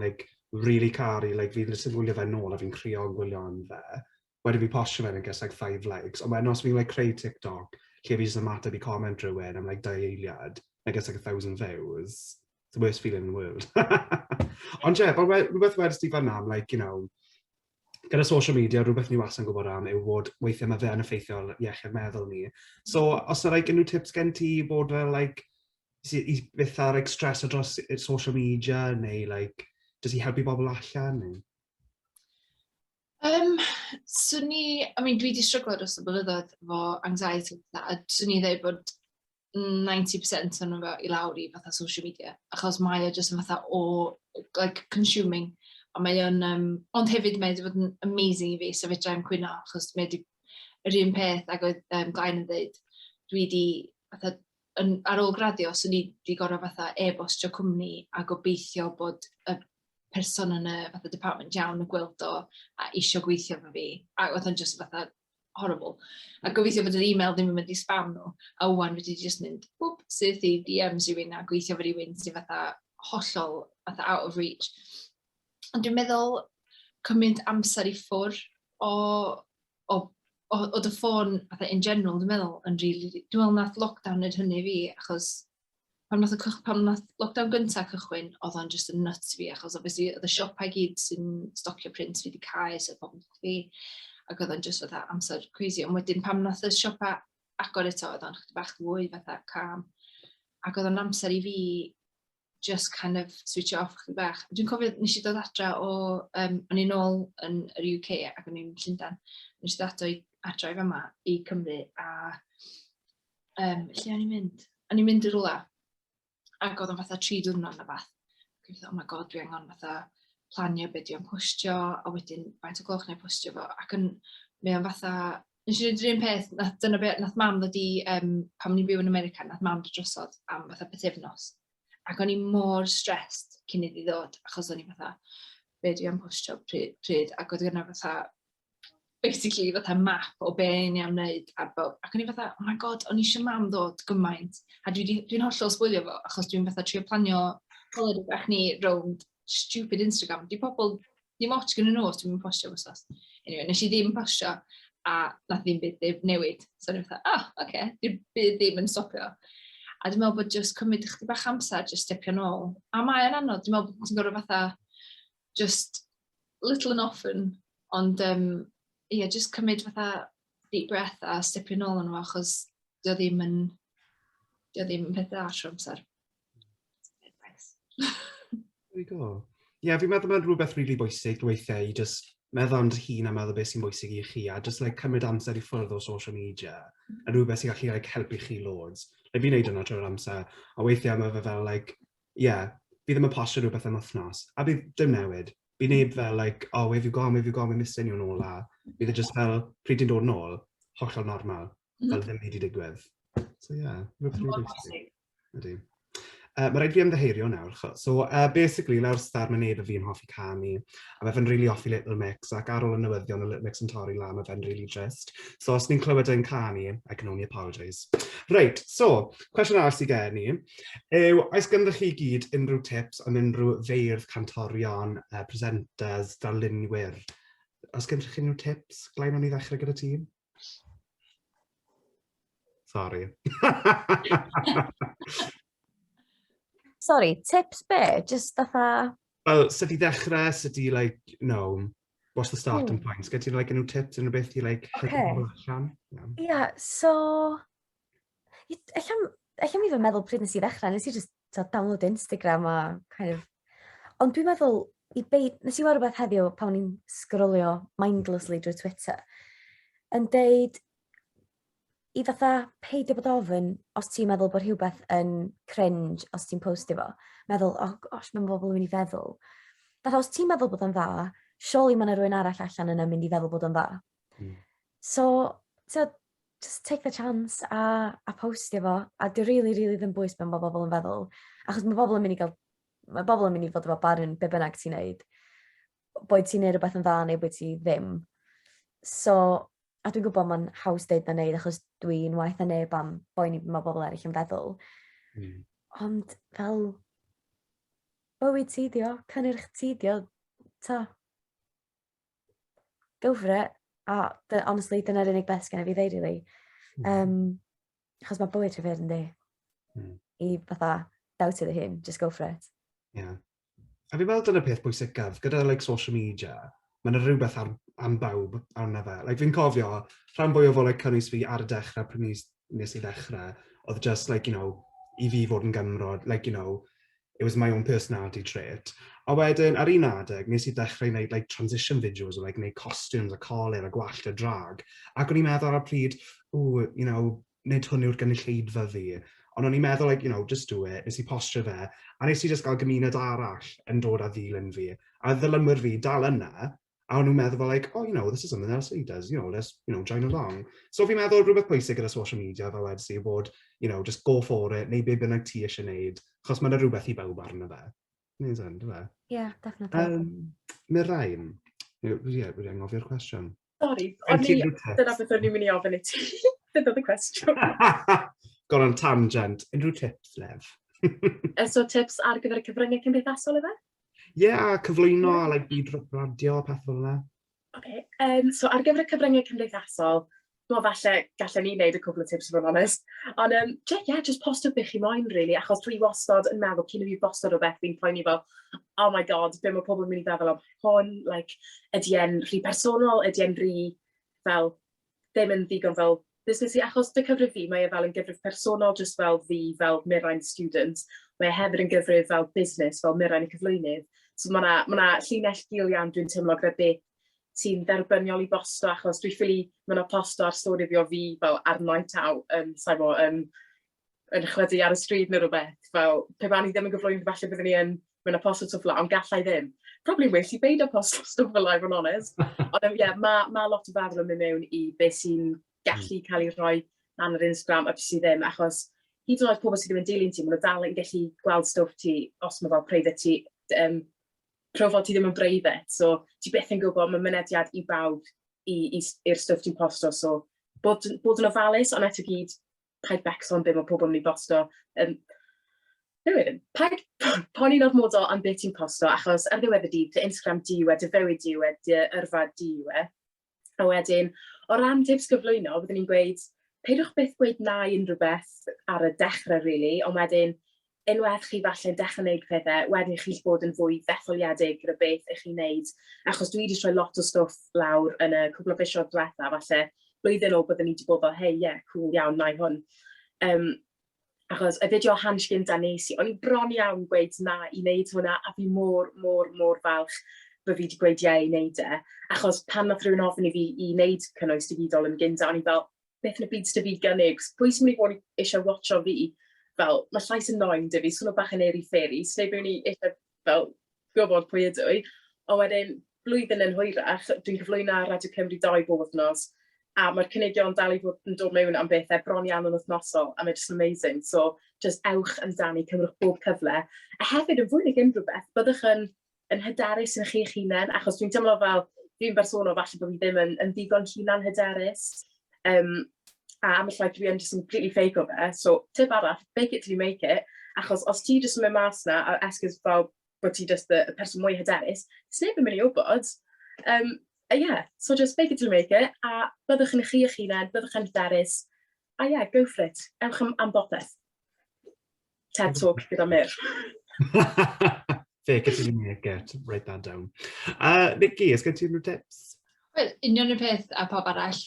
really caru, fi'n jyst gwylio fe nôl a fi'n crio yn gwylio yn fe. Wedyn fi postio fe and it gets 5 likes. Ond wedyn os fi'n creu TikTok, lle fi jyst yn mateb i comment rhywun am 2 eiliad, and it gets 1,000 views. It's the worst feeling in the world. Ond ie, rhywbeth wedys ti fan am, you know, gyda social media, rhywbeth ni wastad yn gwybod am yw bod weithiau mae fe yn effeithio iechyd meddwl ni. So, os yna unrhyw tips gen ti bod fel, i bytha stress o dros social media, neu jyst i helpu bobl allan? Swn i dwi wedi stryglo dros y blynyddoedd efo anxiety, a swn i dweud bod 90% o'n nhw i lawr i fatha social media, achos mae o jyst yn fatha consuming. Ond hefyd mae wedi bod yn amazing i fi, so fedra i'n cwyno, achos mae wedi yr un peth ac oedd Glain yn dweud, dwi wedi, ar ôl graddio, so ni wedi gorau fatha e-bostio cwmni a gobeithio bod y person yn y fatha department iawn yn gweld o a isio gweithio fo fi, a oedd yn just fatha horrible. A gobeithio bod yr e-mail ddim yn mynd i spam nhw, a wwan wedi just mynd, whoop, sydd i DMs rhywun a gweithio fo rhywun sy'n fatha hollol, fatha out of reach. Ond dwi'n meddwl cymryd amser i ffwrdd o dy ffôn in general, dwi'n meddwl, dwi'n meddwl nath lockdown nid hynny fi, achos pan nath lockdown gyntaf cychwyn, oedd o'n just yn nuts fi, achos obviously oedd y siopau gyd sy'n stocio prints fi wedi cael, sy'n pobl fi, ac oedd o'n just fatha amser crazy. Ond wedyn pam nath y siopau agor eto, oedd o'n chydig bach fwy fatha calm, ac oedd o'n amser i fi just kind of switch off chydig bach. Dwi'n cofio, nes i dod adra o'n i'n ôl yn yr UK ac o'n i'n Llundain. Nes i dod adra i fama i Cymru a lle o'n i'n mynd? O'n i'n mynd i rwla ac oedd o'n fatha 3 diwrnod na fath. Dwi'n meddwl, oh my god, dwi angen fatha planio beth dwi'n postio a wedyn faint o gloch neu postio fo. Ac mae o'n fatha, nes i wneud yr un peth, dyna beth, nath mam ddod i, pan ni'n byw yn America, nath mam ddod drosodd am fatha bythefnos. Ac o'n i mor stressed cyn iddi ddod, achos o'n i fatha, be dwi am postio pryd, ac oedd yna fatha, basically fatha map o be ni am wneud, ac o'n i fatha, oh my god, o'n i eisiau mam ddod gymaint, a dwi'n hollol sbwylio fo, achos dwi'n fatha trio planio holi'r bach ni rownd stupid Instagram, di pobl, dim ots gyda nhw os dwi'n postio fos. Anyway, nes i ddim postio, a nath ddim byd newid, so o'n i fatha, oce, di'r byd ddim yn stopio. A dwi'n meddwl bod jyst cymryd chydig bach amser, jyst stepio nôl. A mae'n anodd, dwi'n meddwl bod ti'n gorfod fatha just little and often, ond just cymryd fatha deep breath a stepio nôl yn nhw, achos dio ddim yn peth da trwy amser. There we go. Ie, fi'n meddwl mae'n rhywbeth rili bwysig weithiau i just meddwl am dy hun a meddwl beth sy'n bwysig i chi, a just cymryd amser i ffwrdd o social media, a rhywbeth sy'n gallu helpu chi loads. Fi'n neud yna trwy'r amser, a weithiau mae fe fel, fi ddim yn postio rhywbeth am wythnos, a bydd dim newid. Fi'n neud fel, where have you gone, we're missing you nôl a. Bydd e just fel, pryd ti'n dod nôl, hollol normal, fel ddim wedi digwydd. So rhywbeth rili bwysig. Ydy. Mae rhaid fi ymddeheirio nawr, so basically, lawr star mae neb y fi'n hoffi canu, a mae fe'n really hoffi Little Mix, ac ar ôl y newyddion y Little Mix yn torri lan, mae fe'n really drist. So os ni'n clywed e'n canu, I can only apologise. Right, so, cwestiwn arall sydd gen i, yw, oes ganddo chi gyd unrhyw tips am unrhyw feirdd, cantorion, presenters, darlunwyr? Oes ganddo chi unrhyw tips? Glain, o'n i ddechrau gyda ti? Sorry. Sorry, tips be? Just fatha... Wel, sut i ddechrau, sut i, like, what's the starting points? Get you, like, unrhyw tips, unrhyw beth i, like, helpu pobl allan? Ia, so... Alla mi fy meddwl pryd nes i ddechrau, nes i just download Instagram a kind of... Ond dwi'n meddwl, nes i weld rhywbeth heddiw pan o'n i'n sgrolio mindlessly drwy Twitter, yn deud i fatha peidio bod ofyn os ti'n meddwl bod rhywbeth yn cringe os ti'n postio fo. Meddwl, oh gosh, mae'n bobl yn mynd i feddwl. Fatha, os ti'n meddwl bod yn dda, surely mae'n rhywun arall allan yna mynd i feddwl bod yn dda. So, just take the chance a postio fo. A di really ddim bwys ben bobl yn feddwl. Achos mae bobl yn mynd i fod efo barn be bynnag ti'n neud. Boed ti'n neud rhywbeth yn dda neu boed ti ddim. So, a dwi'n gwybod mae'n haws deud na neud achos dwi'n waith na neb am boen i mae bobl eraill yn feddwl. Ond fel bywyd tidio, cynnyrch tidio, go for it. A honestly, dyna'r unig beth gen i fi ddeud, really. Achos mae bywyd rhyfedd yn di. I fatha, doubt dy hun, just go for it. Yeah. A fi weld dyna peth bwysicaf, gyda like, social media, mae'n rhywbeth am bawb arno fe. Like, fi'n cofio, rhan fwyaf o like, cynnwys fi ar y dechrau pryd nes i ddechrau, oedd just, like, i fi fod yn Gymro, like, it was my own personality trait. A wedyn, ar un adeg, nes i dechrau wneud like, transition videos, o like, wneud costumes, a holi'r, a gwallt, a drag. Ac o'n i'n meddwl ar y pryd, nid hwn yw'r gynulleidfa fi. Ond o'n i'n meddwl, like, just do it. Nes i postio fe. A nes i just gael gymuned arall yn dod â ddilyn fi. A ddilynwyr fi dal yna. A o'n nhw'n meddwl, like, this is something else he does. Let's, join along. So fi'n meddwl rhywbeth pwysig gyda social media fel wedys i bod, just go for it, neu be bynnag ti eisiau wneud. Chos mae'n rhywbeth i bawb arno fe. Nid yn, dy fe? Yeah, definitely. Mirain, wedi anghofio'r cwestiwn. Sorry, dyna beth o'n i'n mynd i ofyn i ti. Beth oedd y cwestiwn? Gone on tangent. Unrhyw tips, Lev? So tips ar gyfer y cyfryngau cymdeithasol yma? Ie, cyflwyno a like, byd radio a peth fel yna. Okay. So ar gyfer y cyfryngau cymdeithasol, falle gallen ni wneud y cwbl o tips i fod yn honest. Ond just postio beth chi moyn, really, achos dwi wastad yn meddwl cyn i fi postio rhywbeth fi'n poeni fel, oh my god, be mae pobl yn mynd i feddwl am hwn, like, ydy e'n rhy personol, ydy e'n rhy fel, ddim yn ddigon fel busnes i, achos dy cyfrif fi, mae e fel yn gyfrif personol, just fel fi, fel Mirain student, mae e hefyd yn gyfrif fel busnes, fel Mirain Y Gyfrinach. So mae yna llinell gil iawn dwi'n teimlo gyda beth sy'n dderbyniol i bosto, achos dwi'n ffili, mae yna posto ar stori fi o fi fel ar night out, yn chledu ar y stryd neu rhywbeth, fel, pe fan i ddim yn gyflwyno, falle byddwn ni yn mynd a posto stwff fel, ond gallai ddim. Probably well i beid a posto stwff fel live yn honest. Ond mae lot o feddwl yn mynd mewn i beth sy'n gallu cael ei rhoi lan yr Instagram a beth sydd ddim, achos hyd yn oed pobl sydd ddim yn dilyn ti, maen nhw dal yn gallu gweld stwff ti os mae fel private ti, profil ti ddim yn breifat, so ti beth yn gwybod mae mynediad i bawb i'r stwff ti'n posto, so bod yn ofalus, ond eto gyd paid becso am beth mae pobl yn ei bosto. Paid poni'n ormodol am beth ti'n posto, achos ar ddiwedd y dydd, dy Instagram di yw e, dy fywyd di yw e, dy yrfa di yw e. A wedyn, o ran tips gyflwyno, byddwn ni'n gweud, peidwch byth gweud na i unrhyw beth ar y dechrau, really, ond wedyn, unwaith chi falle'n dechrau wneud pethau, wedyn chi'ch bod yn fwy ddetholiedig gyda beth ych chi'n neud, achos dwi wedi rhoi lot o stwff lawr yn y cwbl o fisoedd diwetha, falle blwyddyn o byddwn ni wedi bod fel, hey, cool iawn, na i hwn. Achos y fideo hans gynta nes i, o'n i bron iawn gweud na i wneud hwnna, a fi mor falch bod fi wedi gweud i wneud e, achos pan nath rhywun ofyn i fi i wneud cynnwys digidol yn gynta, o'n i fel, beth yn y byd sydd fi gynnig, pwy sy'n mynd i fod eisiau watcho fi, fel, mae llais yn noen dy fi, swn o bach yn eri-fferis, neu byddwn ni eisiau, fel, gwybod pwy ydw i, ond wedyn, blwyddyn yn hwyrach, dwi'n cyflwyno ar Radio Cymru 2 bob wythnos, a mae'r cynigion dal i fod yn dod mewn am bethau bron iawn yn wythnosol, a mae'n just amazing, so, just ewch amdani, cymrwch bob cyfle, a hefyd yn fwy nag unrhyw beth, byddwch yn hyderus yn chi'ch hunain, achos dwi'n teimlo fel, dwi'n bersonol falle bod fi ddim yn ddigon hunan hyderus, a am y llai dwi yn just yn completely fake o fe, so tip arall, fake it till you make it, achos os ti just yn mynd mas na, a esgus fel bod ti just y person mwy hyderus, sneb yn mynd i wybod, so just fake it till you make it, a byddwch yn chi'ch hunain, byddwch yn hyderus, a go for it, ewch am bopeth. TED Talk gyda Myr. Fake it till you make it. Write that down. Niki, ys gen ti unrhyw tips? Wel, union y peth a pawb arall.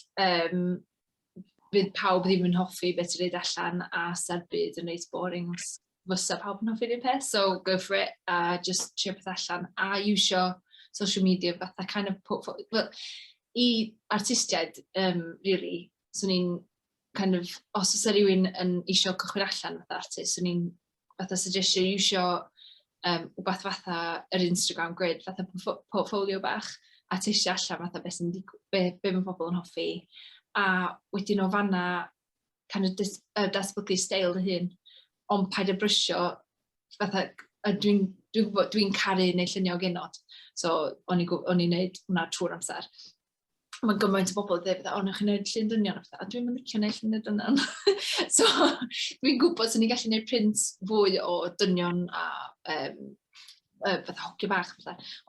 Fydd pawb ddim yn hoffi beth sy'n neud allan a sa'r byd yn neud boring os fysa pawb yn hoffi'r un peth. So go for it a just trio peth allan a iwsio social media fatha kind of well, I artistiaid, really, swn i'n kind of, os oes rhywun yn isio cychwyn allan fatha artist, swn i'n fatha suggestio iwsio wbeth fatha yr Instagram grid, fatha portfolio bach, a teisio allan fatha be mae pobl yn hoffi. A wedyn o fanna kind of datblygu steil dy hun, ond paid y brysio, fatha, dwi'n gwybod, dwi'n caru neu llunio genod, so o'n i'n neud hwnna trwy'r amser. Mae'n gymaint o bobl dweud, o, newch chi'n neud llun dynion, a dwi'n mynd licio neud llun dynion. So, dwi'n gwybod sy'n ni'n gallu neud print fwy o dynion a fatha hocio bach,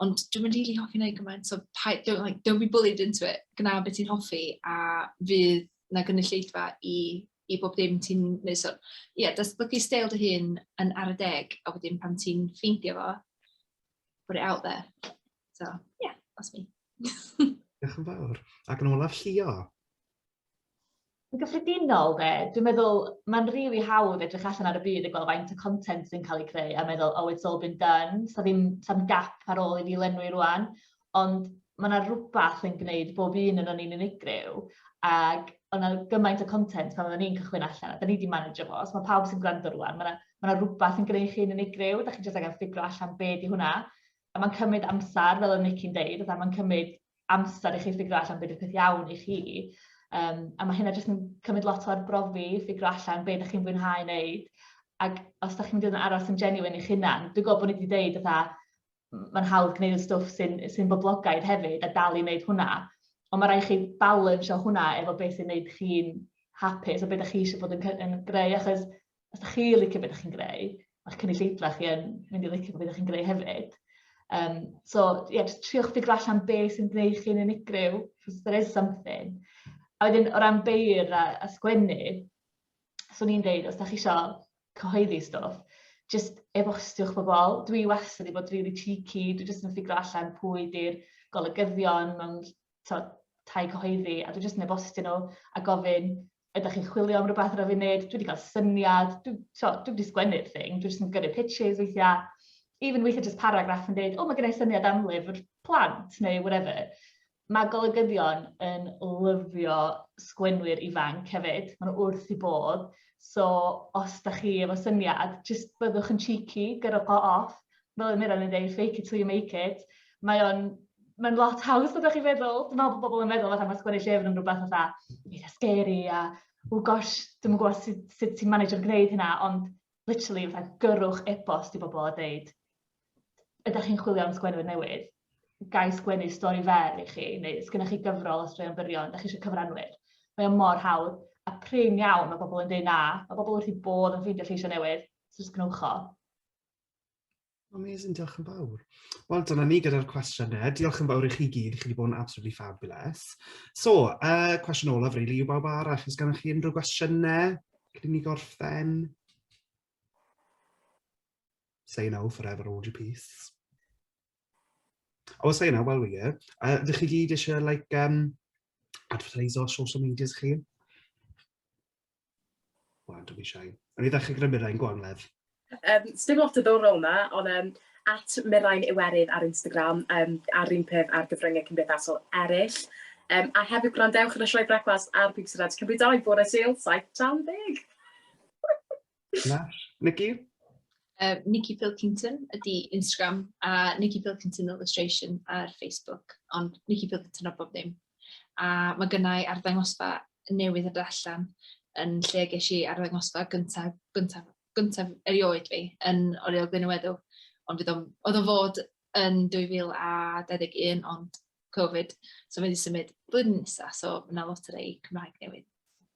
ond dwi'n mynd really hoffi neud gymaint, so don't be bullied into it, gyna beth ti'n hoffi, a fydd na gynulleidfa i bob dim ti'n neud. So, datblygu steil dy hun yn ar y deg, a wedyn pan ti'n ffeindio fo, put it out there. So, yeah, that's me. Diolch yn fawr. Ac yn olaf Llio. Yn gyffredinol, dwi'n meddwl mae'n rili hawdd edrych allan ar y byd a gweld faint o content sy'n cael ei creu a meddwl, oh, it's all been done. Sa'n gap ar ôl i ni lenwi rwan, ond mae yna rhywbeth yn gwneud bob un yn o'n i'n unigryw, ac yna gymaint o content pan oedden ni'n cychwyn allan, a da ni wedi manage fo, os mae pawb sy'n gwrando rwan, mae yna rhywbeth yn gwneud chi'n unigryw, da chi'n jyst angen ffigro allan be di hwnna, a mae'n cymryd amser, fel o Niki'n deud, a mae'n cymryd amser i chi ffigro allan beth yw'r peth iawn i chi, a mae hynna jyst yn cymryd lot o arbrofi, ffigro allan beth ydych chi'n fwynhau wneud, ac os ydych chi'n mynd yn aros yn genuine i'ch hunan, dwi'n gwybod bod ni wedi deud, mae'n hawdd gwneud y stwff sy'n boblogaidd hefyd, a dal i wneud hwnna, ond mae rhaid chi balans o hwnna efo beth sy'n gwneud chi'n hapus, o beth ydych chi eisiau bod yn greu, achos os ydych chi licio beth ydych chi'n greu, mae'ch cynulleidfa chi yn mynd i licio beth ydych chi'n greu hefyd. So, just triwch ffigro allan beth sy'n gwneud chi'n unigryw, because there is something. A wedyn, o ran beir a sgwennu, swn i'n deud, os ydych chi eisiau cyhoeddi stwff, just e-bostiwch bobl. Dwi wastad wedi bod really cheeky, dwi jyst yn ffigro allan pwy di'r golygyddion mewn tai cyhoeddi, a dwi jyst yn e-bostio nhw a gofyn, ydych chi'n chwilio am rhywbeth ar y funud, dwi wedi cael syniad, dwi wedi sgwennu'r thing, dwi jyst yn gyrru pitches weithiau, even weithiau just paragraff yn dweud, o, mae gen i syniad am lyfr plant, neu whatever. Mae golygyddion yn lyfio sgwenwyr ifanc hefyd, maen nhw wrth i bod. So, os da chi efo syniad, just byddwch yn cheeky, gyrwch o off. Fel y Mirain yn dweud, fake it till you make it. Mae'n lot haws ydych chi'n feddwl. Dwi'n meddwl bod bobl yn meddwl fatha mae sgwennu llefyn yn rhywbeth fatha eitha scary a, oh gosh, dwi'n gwybod sut ti'n manage yn gwneud hynna, ond literally fatha gyrwch e-bost i bobl a dweud, ydych chi'n chwilio am sgwenwyr newydd? Gai sgwennu stori fer i chi, neu sgynnych chi gyfrol o straeon byrion, da chi eisiau cyfranwyr. Mae o'n mor hawdd, a prin iawn mae bobl yn dweud na, mae bobl wrth i bod yn ffeindio lleisio newydd, so just gnwch o. Amazing, diolch yn fawr. Wel, dyna ni gyda'r cwestiynau. Diolch yn fawr i chi gyd, chi wedi bod yn absolutely fabulous. So, cwestiwn olaf, really, yw bawb arall, oes gennych chi unrhyw gwestiynau? Cyn ni gorffen? Say no, forever hold your peace. O, say no, wel wir. Ydych chi gyd eisiau, advertise o social medias chi? Wel, don't be shy. Yn i ddechrau gyda Mirain, gwan Lev. Dim lot o ddorol yna, ond at Mirain Iwerydd ar Instagram, ar un peth ar gyfryngau cymdeithasol eraill. A hefyd gwrandewch yn y sioe brecwast ar BBC Radio Cymru 2 bore Sul, 7:10. Niki? Niki Pilkington ydi Instagram a Niki Pilkington Illustration ar Facebook, ond Niki Pilkington o bob dim. A mae gynnau arddangosfa newydd ar allan yn lle ges i arddangosfa gyntaf erioed fi yn oriel Glain Rhys, ond oedd o'n fod yn 2021, ond Covid, so fe wedi symud blwyddyn nesaf, so yna lot o rei Cymraeg newydd.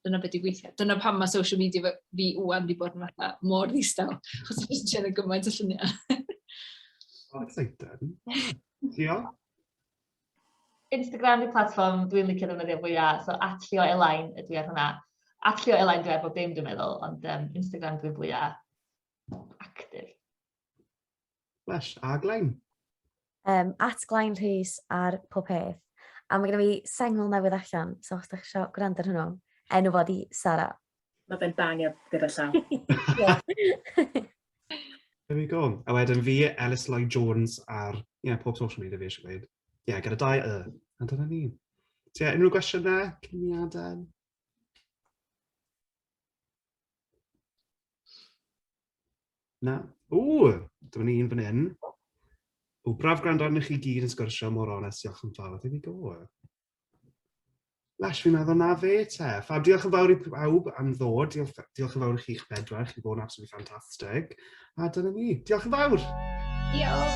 Dyna beth i gweithio. Dyna pam mae social media fi wwan wedi bod yn fatha mor ddistaw, achos dwi'n siarad yn gymaint o lluniau. Oh, exciting. Diolch. Instagram di platform dwi'n licio ddefnyddio fwyaf, so at Llio Elain ydw i ar hwnna. At Llio Elain dwi ar bob dim dwi'n meddwl, ond Instagram dwi'n fwyaf actif. Lush, a Glain. At Glain Rhys ar pob peth. A mae gen i fi sengl newydd allan, so os ydych chi eisiau gwrando ar hwnnw, enw fod i Sara. Mae fe'n bangio gyda llaw. There we go. A wedyn fi, Ellis Lloyd Jones ar, pob social media fi eisiau gweud. Gyda 2 A dyna ni. So unrhyw gwestiynau, cyniadau? Na. Dyma ni un fan hyn. Braf gwrando arnoch chi gyd yn sgwrsio mor onest, diolch yn fawr. There we go. Lash, fi'n meddwl na fe te. Fab, diolch yn fawr i pawb am ddod. Diolch yn fawr i chi'ch bedwar. Chi bod yn absolutely fantastic. A dyna ni. Diolch yn fawr. Diolch.